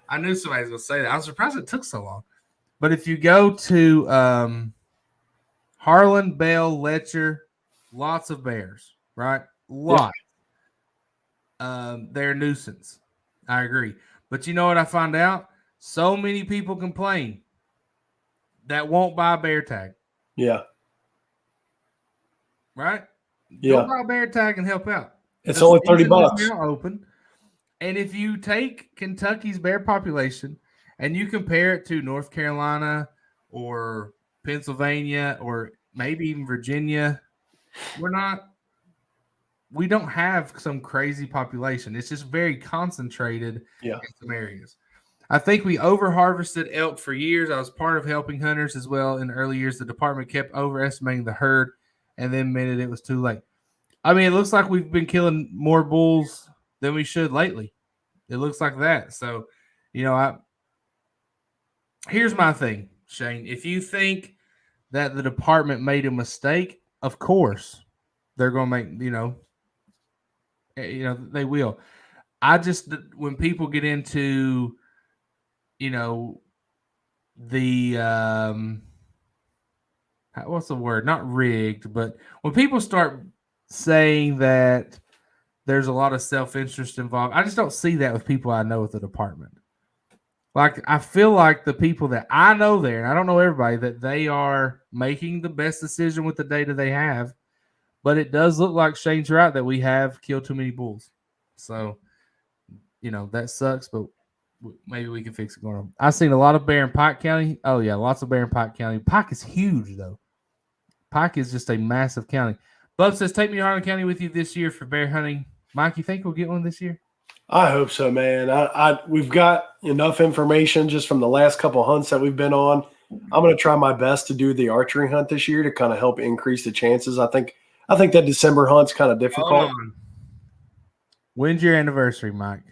I knew somebody was going to say that. I was surprised it took so long. But if you go to Harlan, Bell, Letcher, lots of bears, right? Lots. Yeah. They're a nuisance. I agree. But you know what I found out? So many people complain that won't buy a bear tag. Yeah. Right? Yeah. Go buy a bear tag and help out. It's only $30. Now open. And if you take Kentucky's bear population and you compare it to North Carolina or Pennsylvania or maybe even Virginia, we don't have some crazy population. It's just very concentrated in some areas. I think we over-harvested elk for years. I was part of helping hunters as well in the early years. The department kept overestimating the herd and then admitted it was too late. I mean, it looks like we've been killing more bulls than we should lately. It looks like that. So, here's my thing, Shane. If you think that the department made a mistake, of course they're going to make, they will. I just, when people get into, the, what's the word? Not rigged, but when people start saying that there's a lot of self-interest involved, I just don't see that with people I know at the department. Like, I feel like the people that I know there, and I don't know everybody, that they are making the best decision with the data they have. But it does look like Shane's right that we have killed too many bulls. So, that sucks, but maybe we can fix it going on. I've seen a lot of bear in Pike County. Oh, yeah, lots of bear in Pike County. Pike is huge, though. Pike is just a massive county. Bub says, take me to Harlan County with you this year for bear hunting. Mike, you think we'll get one this year? I hope so, man. We've got enough information just from the last couple of hunts that we've been on. I'm going to try my best to do the archery hunt this year to kind of help increase the chances. I think that December hunt's kind of difficult. When's your anniversary, Mike?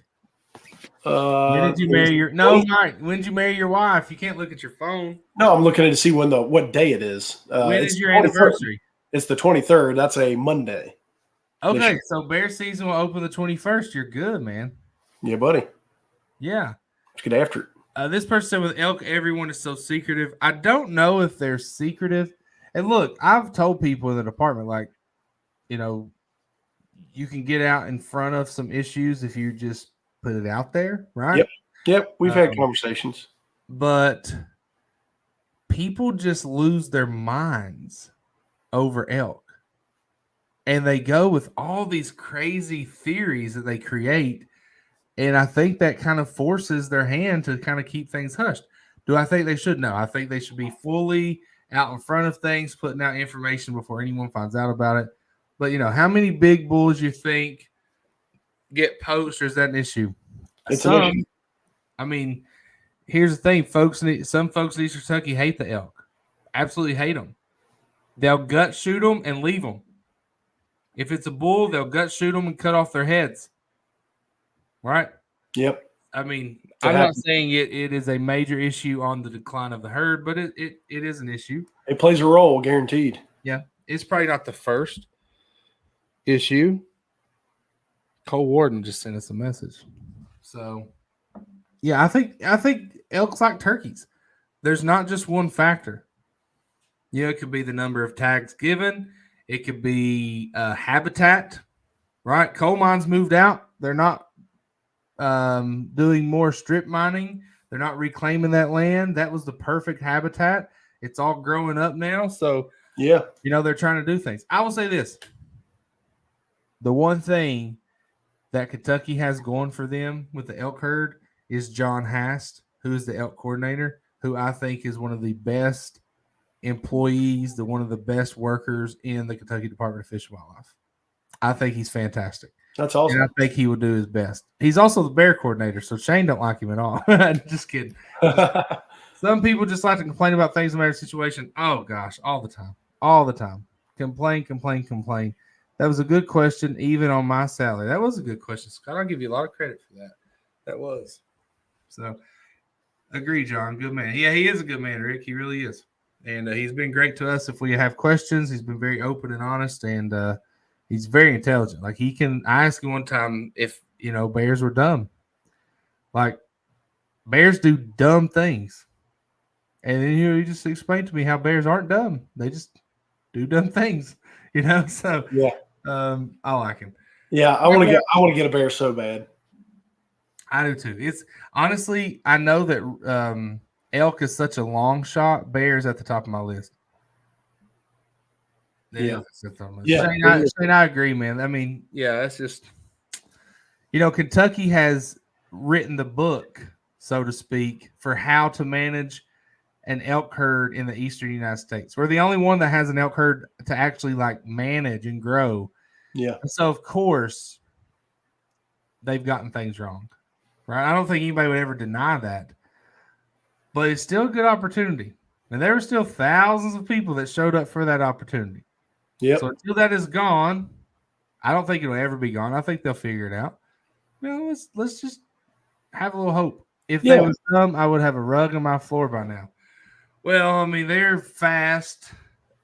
When did you marry Mike? When did you marry your wife? You can't look at your phone. No, I'm looking to see what day it is. When is your anniversary? It's the 23rd. That's a Monday. Okay, so bear season will open the 21st. You're good, man. Yeah, buddy. Yeah. Let's get after it. This person said with elk, everyone is so secretive. I don't know if they're secretive. And look, I've told people in the department, like, you can get out in front of some issues if you just put it out there, right? Yep. We've had conversations. But people just lose their minds over elk. And they go with all these crazy theories that they create. And I think that kind of forces their hand to kind of keep things hushed. Do I think they should? No. I think they should be fully out in front of things, putting out information before anyone finds out about it. But, how many big bulls you think get poached, or is that an issue? It's an issue. I mean, here's the thing. Some folks in Eastern Kentucky hate the elk. Absolutely hate them. They'll gut shoot them and leave them. If it's a bull, they'll gut shoot them and cut off their heads. Right? Yep. I mean, I'm not saying it is a major issue on the decline of the herd, but it is an issue. It plays a role, guaranteed. Yeah, it's probably not the first issue. Cole Warden just sent us a message. So, yeah, I think elk's like turkeys. There's not just one factor. It could be the number of tags given. It could be habitat, right? Coal mines moved out. They're not doing more strip mining. They're not reclaiming that land. That was the perfect habitat. It's all growing up now. So, yeah, they're trying to do things. I will say this. The one thing that Kentucky has going for them with the elk herd is John Hast, who is the elk coordinator, who I think is one of the best employees, one of the best workers in the Kentucky Department of Fish and Wildlife. I think he's fantastic. That's awesome. And I think he would do his best. He's also the bear coordinator, so Shane don't like him at all. Just kidding. Some people just like to complain about things in their situation. Oh, gosh, all the time. All the time. Complain. That was a good question, even on my salary. That was a good question, Scott. I'll give you a lot of credit for that. That was. So, agree, John. Good man. Yeah, he is a good man, Rick. He really is. And he's been great to us. If we have questions, he's been very open and honest, and he's very intelligent. Like, I asked him one time if, bears were dumb. Like, bears do dumb things. And then he just explained to me how bears aren't dumb. They just do dumb things, So, yeah. I like him. Yeah, I want to get a bear so bad. I do too. It's honestly, I know that elk is such a long shot. Bears at the top of my list. Yeah. Shane, I agree, man. I mean, yeah, that's just Kentucky has written the book, so to speak, for how to manage an elk herd in the eastern United States. We're the only one that has an elk herd to actually manage and grow. Yeah. And so of course they've gotten things wrong. Right? I don't think anybody would ever deny that. But it's still a good opportunity. And there were still thousands of people that showed up for that opportunity. Yeah. So until that is gone, I don't think it'll ever be gone. I think they'll figure it out. Let's just have a little hope. If they would come, I would have a rug on my floor by now. Well, I mean, they're fast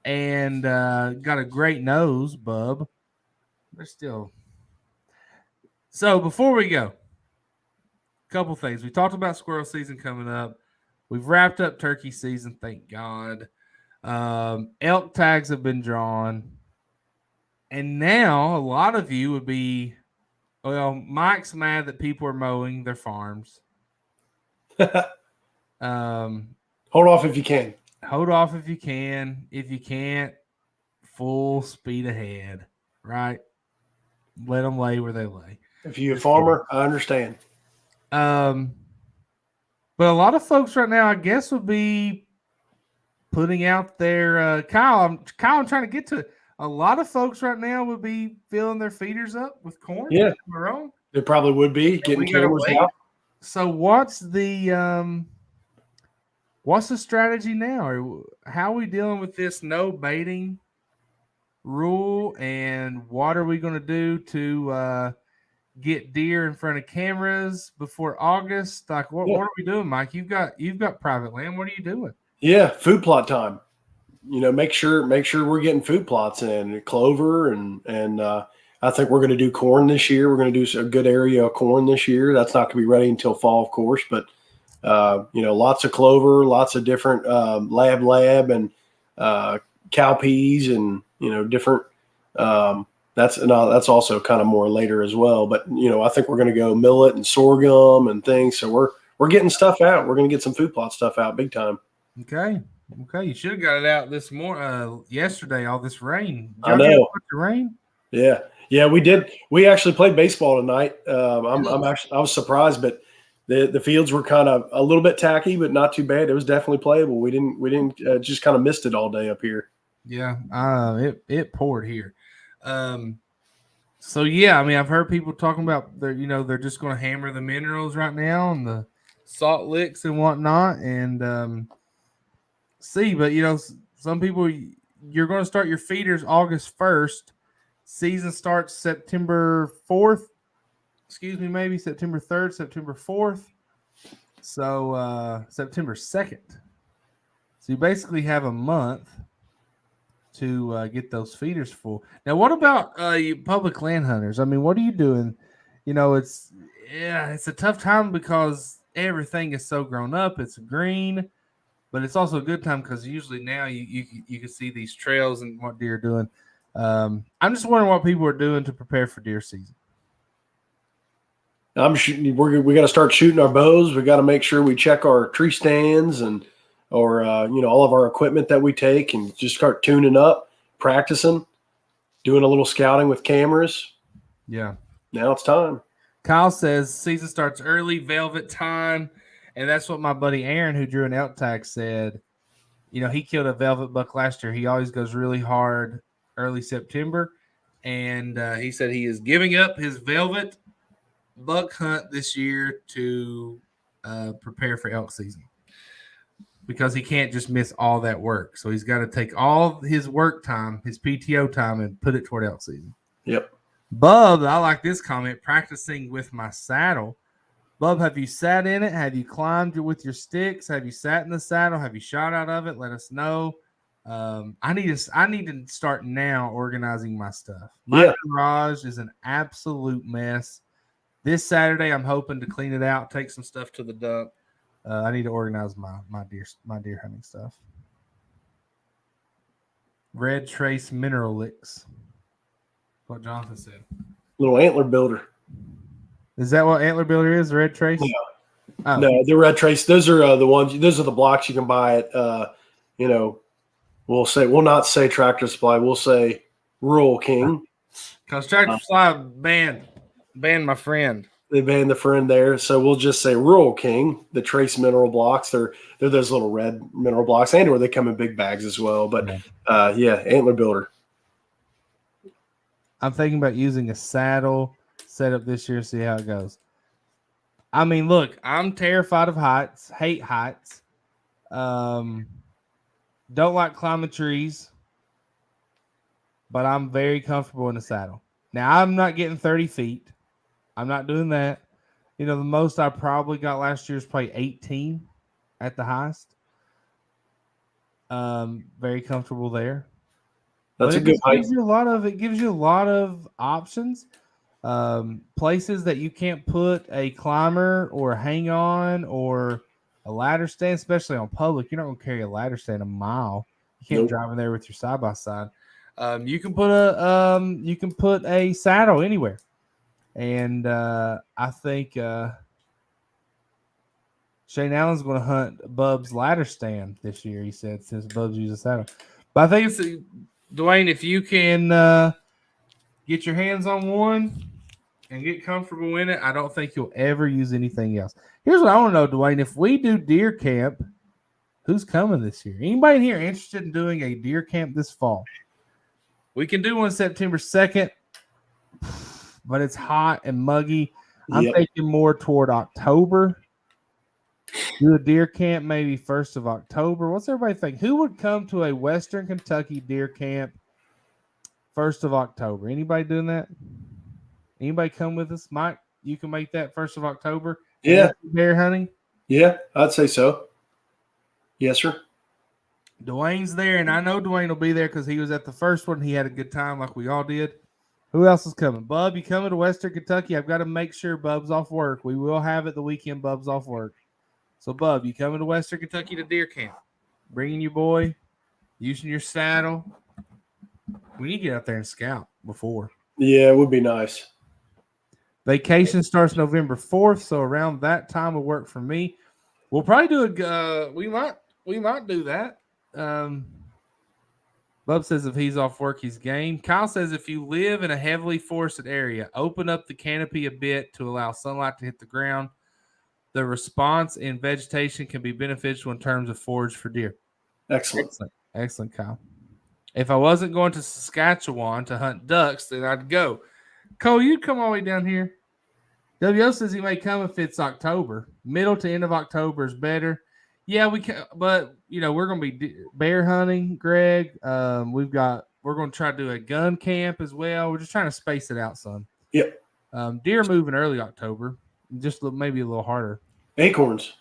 and got a great nose, bub. They're still. So before we go, a couple things. We talked about squirrel season coming up. We've wrapped up turkey season, thank God. Elk tags have been drawn. And now a lot of you would be, Mike's mad that people are mowing their farms. Hold off if you can. Hold off if you can. If you can't, full speed ahead, right? Let them lay where they lay. If you're a farmer, I understand. But a lot of folks right now, I guess, would be putting out their Kyle, I'm trying to get to it. A lot of folks right now would be filling their feeders up with corn. Yeah. Am I wrong? They probably would be getting cameras out. So what's the strategy now? Or how are we dealing with this no baiting rule, and what are we going to do to get deer in front of cameras before August? Like, what are we doing, Mike? You've got private land. What are you doing? Yeah, food plot time. Make sure we're getting food plots in clover and I think we're going to do corn this year. We're going to do a good area of corn this year. That's not going to be ready until fall, of course, but lots of clover, lots of different lab and cowpeas and different. That's also kind of more later as well. But I think we're going to go millet and sorghum and things. So we're getting stuff out. We're going to get some food plot stuff out big time. Okay. You should have got it out this morning, yesterday. All this rain. I know. The rain. Yeah, we did. We actually played baseball tonight. I was surprised, but the fields were kind of a little bit tacky, but not too bad. It was definitely playable. We didn't just kind of missed it all day up here. Yeah, it poured here. So yeah, I mean, I've heard people talking about they're just going to hammer the minerals right now and the salt licks and whatnot, and but some people, you're going to start your feeders August 1st. Season starts September 4th. maybe September 3rd, September 4th. So September 2nd. So you basically have a month to get those feeders full. Now, what about you public land hunters? I mean, what are you doing? It's a tough time because everything is so grown up. It's green, but it's also a good time because usually now you can see these trails and what deer are doing. I'm just wondering what people are doing to prepare for deer season. I'm shooting. We got to start shooting our bows. We got to make sure we check our tree stands or all of our equipment that we take, and just start tuning up, practicing, doing a little scouting with cameras. Yeah, now it's time. Kyle says season starts early, velvet time, and that's what my buddy Aaron, who drew an elk tag, said. He killed a velvet buck last year. He always goes really hard early September, and he said he is giving up his velvet buck hunt this year to prepare for elk season because he can't just miss all that work. So he's got to take all his work time, his PTO time, and put it toward elk season. Yep. Bub, I like this comment, practicing with my saddle. Bub, have you sat in it? Have you climbed with your sticks? Have you sat in the saddle? Have you shot out of it? Let us know. I need to start now organizing my stuff. My garage is an absolute mess. This Saturday, I'm hoping to clean it out, take some stuff to the dump. I need to organize my deer hunting stuff. Red Trace Mineral Licks. What Jonathan said. Little antler builder. Is that what antler builder is? Red Trace? No, no, the Red Trace. Those are the ones. Those are the blocks you can buy at. We'll not say Tractor Supply. We'll say Rural King. Because Tractor Supply banned my friend. They banned the friend there, so we'll just say Rural King. The Trace mineral blocks. They're those little red mineral blocks, and or they come in big bags as well. But antler builder. I'm thinking about using a saddle setup this year, see how it goes. I mean, look, I'm terrified of heights, hate heights. Don't like climbing trees, but I'm very comfortable in the saddle. Now, I'm not getting 30 feet. I'm not doing that. The most I probably got last year is probably 18 at the highest. Very comfortable there. That's a good height. It gives you a lot of options. Places that you can't put a climber or hang on or a ladder stand, especially on public. You're not going to carry a ladder stand a mile. You can't drive in there with your side by side. You can put a saddle anywhere, and I think Shane Allen's going to hunt Bub's ladder stand this year. He said since Bub's uses a saddle, but I think it's Dwayne. If you can get your hands on one and get comfortable in it, I don't think you'll ever use anything else. Here's what I want to know, Dwayne. If we do deer camp, who's coming this year? Anybody in here interested in doing a deer camp this fall? We can do one September 2nd, but it's hot and muggy. I'm thinking more toward October. Do a deer camp maybe 1st of October. What's everybody think? Who would come to a Western Kentucky deer camp 1st of October? Anybody doing that? Anybody come with us? Mike, you can make that 1st of October? Yeah. Bear hunting? Yeah, I'd say so. Yes, sir. Dwayne's there, and I know Dwayne will be there because he was at the first one. He had a good time like we all did. Who else is coming? Bub, you coming to Western Kentucky? I've got to make sure Bub's off work. We will have it the weekend Bub's off work. So, Bub, you coming to Western Kentucky to deer camp? Bringing your boy, using your saddle. We need to get out there and scout before. Yeah, it would be nice. Vacation starts November 4th, so around that time will work for me. We'll probably do we might do that. Bub says if he's off work, he's game. Kyle says if you live in a heavily forested area, open up the canopy a bit to allow sunlight to hit the ground. The response in vegetation can be beneficial in terms of forage for deer. Excellent, Kyle. If I wasn't going to Saskatchewan to hunt ducks, then I'd go. Cole, you'd come all the way down here. WO says he may come if it's October. Middle to end of October is better. Yeah, we can, but we're going to be bear hunting, Greg. We're going to try to do a gun camp as well. We're just trying to space it out, son. Yep. Deer move in early October, just maybe a little harder. Acorns.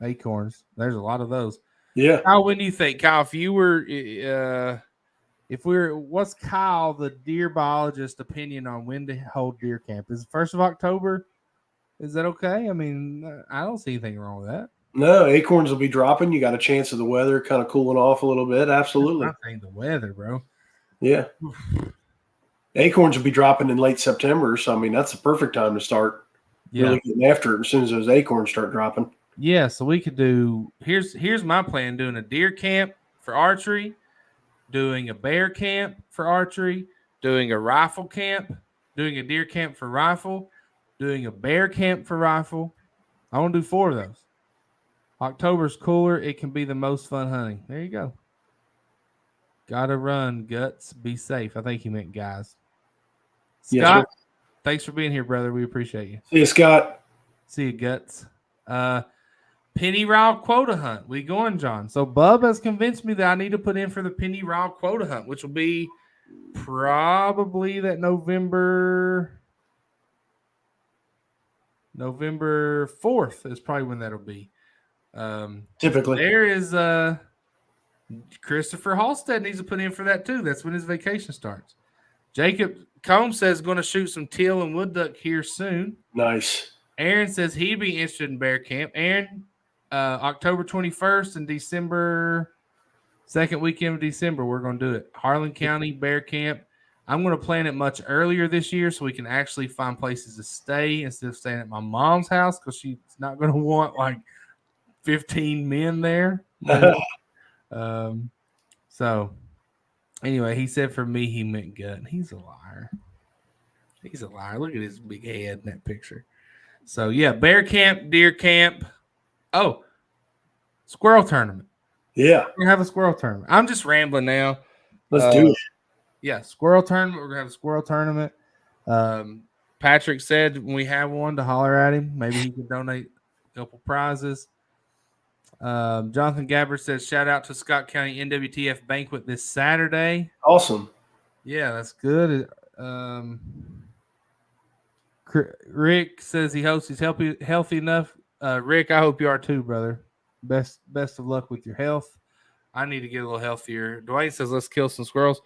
There's a lot of those. Yeah. Kyle, when do you think, Kyle, if you were, what's Kyle, the deer biologist, opinion on when to hold deer camp? Is it 1st of October? Is that okay? I mean, I don't see anything wrong with that. No, acorns will be dropping. You got a chance of the weather kind of cooling off a little bit. Absolutely. I think the weather, bro. Yeah. Acorns will be dropping in late September. So, I mean, that's the perfect time to start really getting after it as soon as those acorns start dropping. Yeah, so we could do here's my plan: doing a deer camp for archery, doing a bear camp for archery, doing a rifle camp, doing a deer camp for rifle, doing a bear camp for rifle. I want to do 4 of those. October's cooler; it can be the most fun hunting. There you go. Gotta run, Guts. Be safe. I think he meant guys. Scott, thanks for being here, brother. We appreciate you. See you, Scott. See you, Guts. Penny Ryle quota hunt. We going, John. So Bub has convinced me that I need to put in for the Penny Ryle quota hunt, which will be probably that November 4th is probably when that'll be. Typically. There is Christopher Halstead needs to put in for that too. That's when his vacation starts. Jacob Combs says going to shoot some teal and wood duck here soon. Nice. Aaron says he'd be interested in bear camp. Aaron, October 21st and December, second weekend of December, we're going to do it. Harlan County bear camp. I'm going to plan it much earlier this year so we can actually find places to stay instead of staying at my mom's house because she's not going to want like 15 men there. So anyway, he said for me he meant gut. He's a liar. Look at his big head in that picture. So yeah, bear camp, deer camp. Oh, squirrel tournament. Yeah. We're gonna have a squirrel tournament. I'm just rambling now. Let's do it. Yeah, squirrel tournament. We're gonna have a squirrel tournament. Patrick said when we have one to holler at him. Maybe he can donate a couple prizes. Jonathan Gabbard says, shout out to Scott County NWTF banquet this Saturday. Awesome. Yeah, that's good. Rick says he hopes he's healthy enough. Rick, I hope you are too, brother. Best of luck with your health. I need to get a little healthier. Dwayne says, let's kill some squirrels.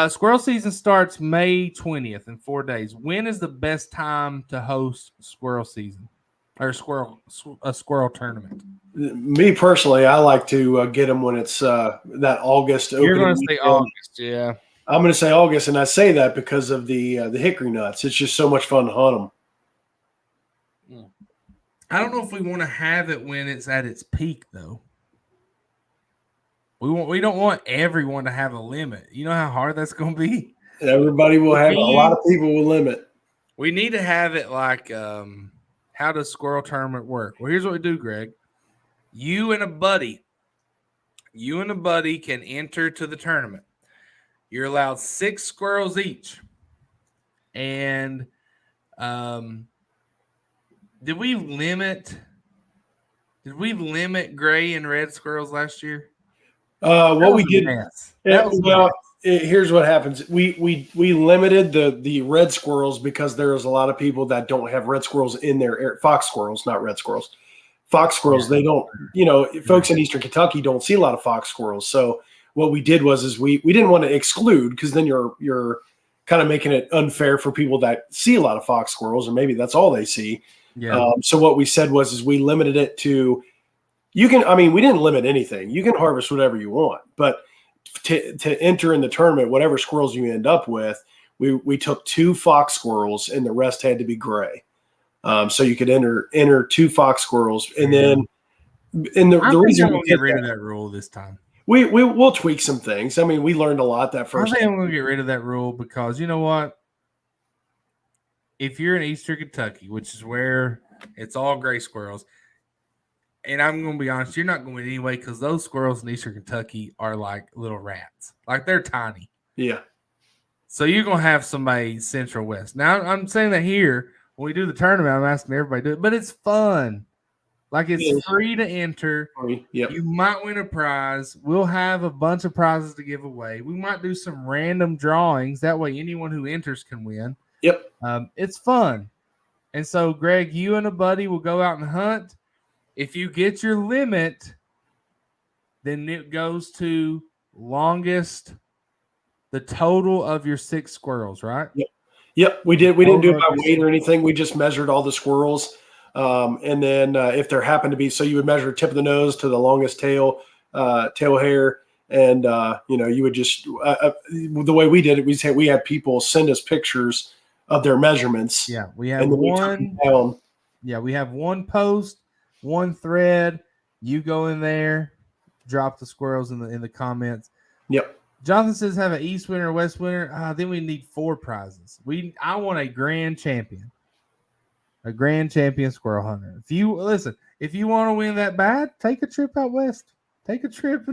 Squirrel season starts May 20th in 4 days. When is the best time to host squirrel season or a squirrel tournament? Me personally, I like to get them when it's that August. You're going to say August, yeah. I'm going to say August, and I say that because of the hickory nuts. It's just so much fun to hunt them. I don't know if we want to have it when it's at its peak, though. We don't want everyone to have a limit. You know how hard that's going to be? Everybody will have – a lot of people will limit. We need to have it like how does squirrel tournament work? Well, here's what we do, Greg. You and a buddy can enter to the tournament. You're allowed 6 squirrels each. And did we limit gray and red squirrels last year? What we did here's what happens. We limited the red squirrels because there's a lot of people that don't have red squirrels in their area. Fox squirrels, not red squirrels. Fox squirrels, they don't, folks in Eastern Kentucky don't see a lot of fox squirrels. So what we did was we didn't want to exclude because then you're kind of making it unfair for people that see a lot of fox squirrels, and maybe that's all they see. Yeah. So what we said was we limited it to we didn't limit anything. You can harvest whatever you want, but to enter in the tournament, whatever squirrels you end up with, we took 2 fox squirrels and the rest had to be gray. So you could enter 2 fox squirrels, and then the reason we'll get rid of that rule this time. We'll tweak some things. I mean, we learned a lot that first. I think I'm going to get rid of that rule because you know what? If you're in Eastern Kentucky, which is where it's all gray squirrels, and I'm going to be honest, you're not going anyway because those squirrels in Eastern Kentucky are like little rats. Like they're tiny. Yeah. So you're going to have somebody Central West. Now, I'm saying that here. When we do the tournament, I'm asking everybody to do it, but it's fun. Like it's free to enter. Yep. You might win a prize. We'll have a bunch of prizes to give away. We might do some random drawings. That way anyone who enters can win. Yep. It's fun. And so, Greg, you and a buddy will go out and hunt. If you get your limit, then it goes to longest, the total of your 6 squirrels, right? Yep. We didn't do it by weight or anything. We just measured all the squirrels. And then if there happened to be, so you would measure tip of the nose to the longest tail hair. And, you would just, the way we did it, we had people send us pictures of their measurements. Yeah. We have we have one post, one thread. You go in there, drop the squirrels in the comments. Yep. Jonathan says have an east winner or west winner. Then we need 4 prizes. I want a grand champion. A grand champion squirrel hunter. If you want to win that bad, take a trip out west. Take a trip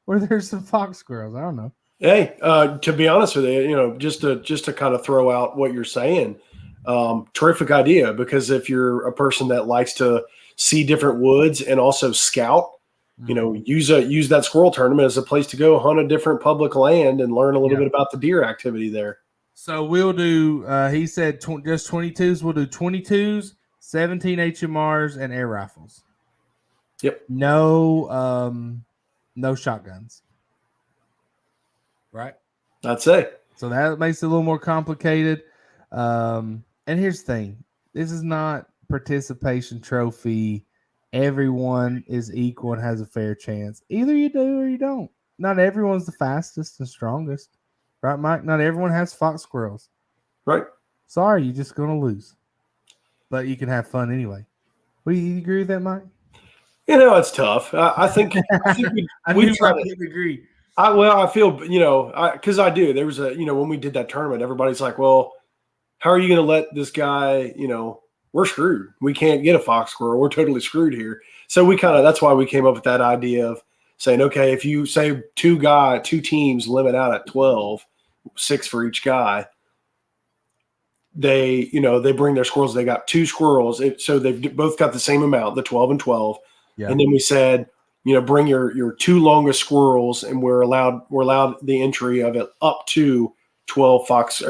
where there's some fox squirrels. I don't know. Hey, to be honest with you, just to kind of throw out what you're saying, terrific idea, because if you're a person that likes to see different woods and also scout, use that squirrel tournament as a place to go hunt a different public land and learn a little bit about the deer activity there. So we'll do, he said just 22s. We'll do 22s, 17 HMRs, and air rifles. Yep. No shotguns. Right? I'd say. So that makes it a little more complicated. And here's the thing. This is not participation trophy. Everyone is equal and has a fair chance. Either you do or you don't. Not everyone's the fastest and strongest. Right, Mike? Not everyone has fox squirrels. Right. Sorry, you're just going to lose. But you can have fun anyway. You agree with that, Mike? It's tough. I think we try to agree. I feel, because I do. There was when we did that tournament, everybody's like, well, how are you going to let this guy, we're screwed. We can't get a fox squirrel. We're totally screwed here. So that's why we came up with that idea of saying, okay, if you say two teams limit out at 12, 6 for each guy, they bring their squirrels. They got 2 squirrels. So they've both got the same amount, the 12 and 12. Yeah. And then we said, bring your 2 longest squirrels, and we're allowed the entry of it up to 2 fox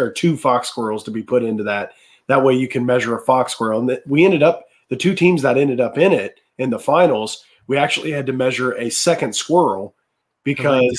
squirrels to be put into that. That way you can measure a fox squirrel. And we ended up, the 2 teams that ended up in it in the finals, we actually had to measure a second squirrel because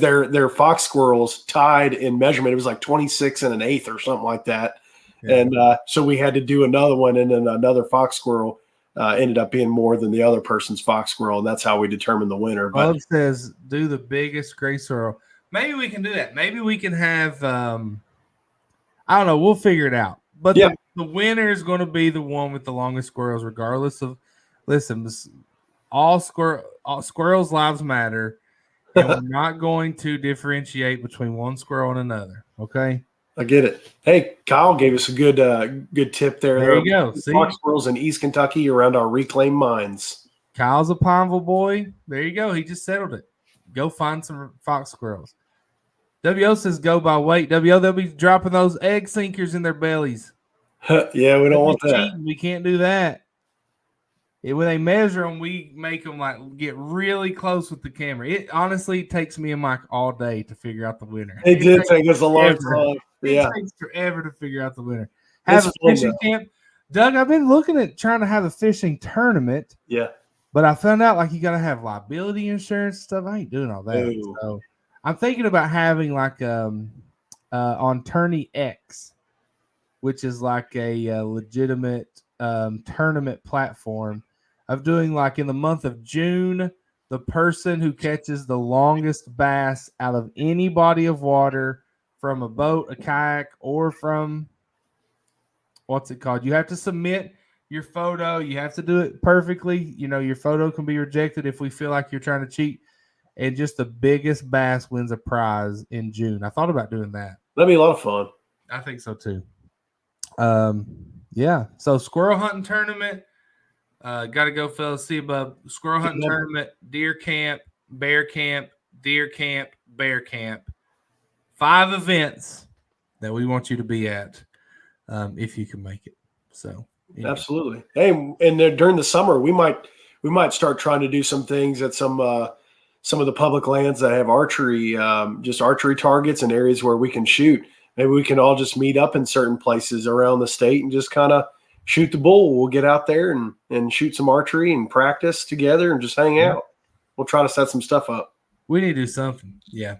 their fox squirrels tied in measurement. It was like 26 and an eighth or something like that. Yeah. And so we had to do another one, and then another fox squirrel ended up being more than the other person's fox squirrel, and that's how we determined the winner. But it says do the biggest gray squirrel. Maybe we can do that. Maybe we can have I don't know. We'll figure it out. But the winner is going to be the one with the longest squirrels, regardless of. Listen, all squirrels' lives matter, and we're not going to differentiate between one squirrel and another. Okay. I get it. Hey, Kyle gave us a good tip there. There you go. See? Fox squirrels in East Kentucky around our reclaimed mines. Kyle's a Pineville boy. There you go. He just settled it. Go find some fox squirrels. WO says go by weight. WO, they'll be dropping those egg sinkers in their bellies. Yeah, we don't want that. We can't do that. When they measure them, we make them get really close with the camera. It honestly takes me and Mike all day to figure out the winner. It did take us a long time. It takes forever to figure out the winner. Have a fishing camp. Doug, I've been looking at trying to have a fishing tournament. Yeah. But I found out you got to have liability insurance and stuff. I ain't doing all that. Ooh. So I'm thinking about having on Tourney X, which is a legitimate tournament platform, of doing in the month of June, the person who catches the longest bass out of any body of water from a boat, a kayak, or from what's it called? You have to submit your photo. You have to do it perfectly. Your photo can be rejected if we feel like you're trying to cheat. And just the biggest bass wins a prize in June. I thought about doing that. That'd be a lot of fun. I think so too. Yeah. So squirrel hunting tournament. Got to go, fellas. See above. Squirrel hunting tournament, deer camp, bear camp, deer camp, bear camp. 5 events that we want you to be at, if you can make it. So absolutely. Hey, and during the summer, we might start trying to do some things at some of the public lands that have archery, just archery targets and areas where we can shoot. maybe we can all just meet up in certain places around the state and just kind of shoot the bull. We'll get out there and shoot some archery and practice together and just hang out. We'll try to set some stuff up. We need to do something. Yeah.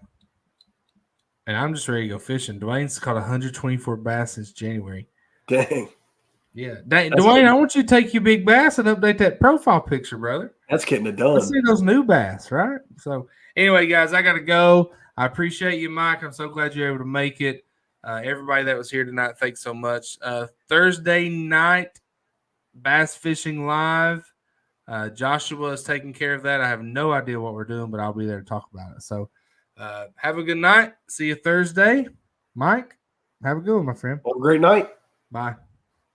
And I'm just ready to go fishing. Dwayne's caught 124 bass since January. Dang. Yeah. Dwayne, I want you to take your big bass and update that profile picture, brother. That's getting it done. Let's see those new bass, right? So anyway, guys, I got to go. I appreciate you, Mike. I'm so glad you're able to make it. Everybody that was here tonight, thanks so much. Thursday night, Bass Fishing Live. Joshua is taking care of that. I have no idea what we're doing, but I'll be there to talk about it. So have a good night. See you Thursday. Mike, have a good one, my friend. Have a great night. Bye.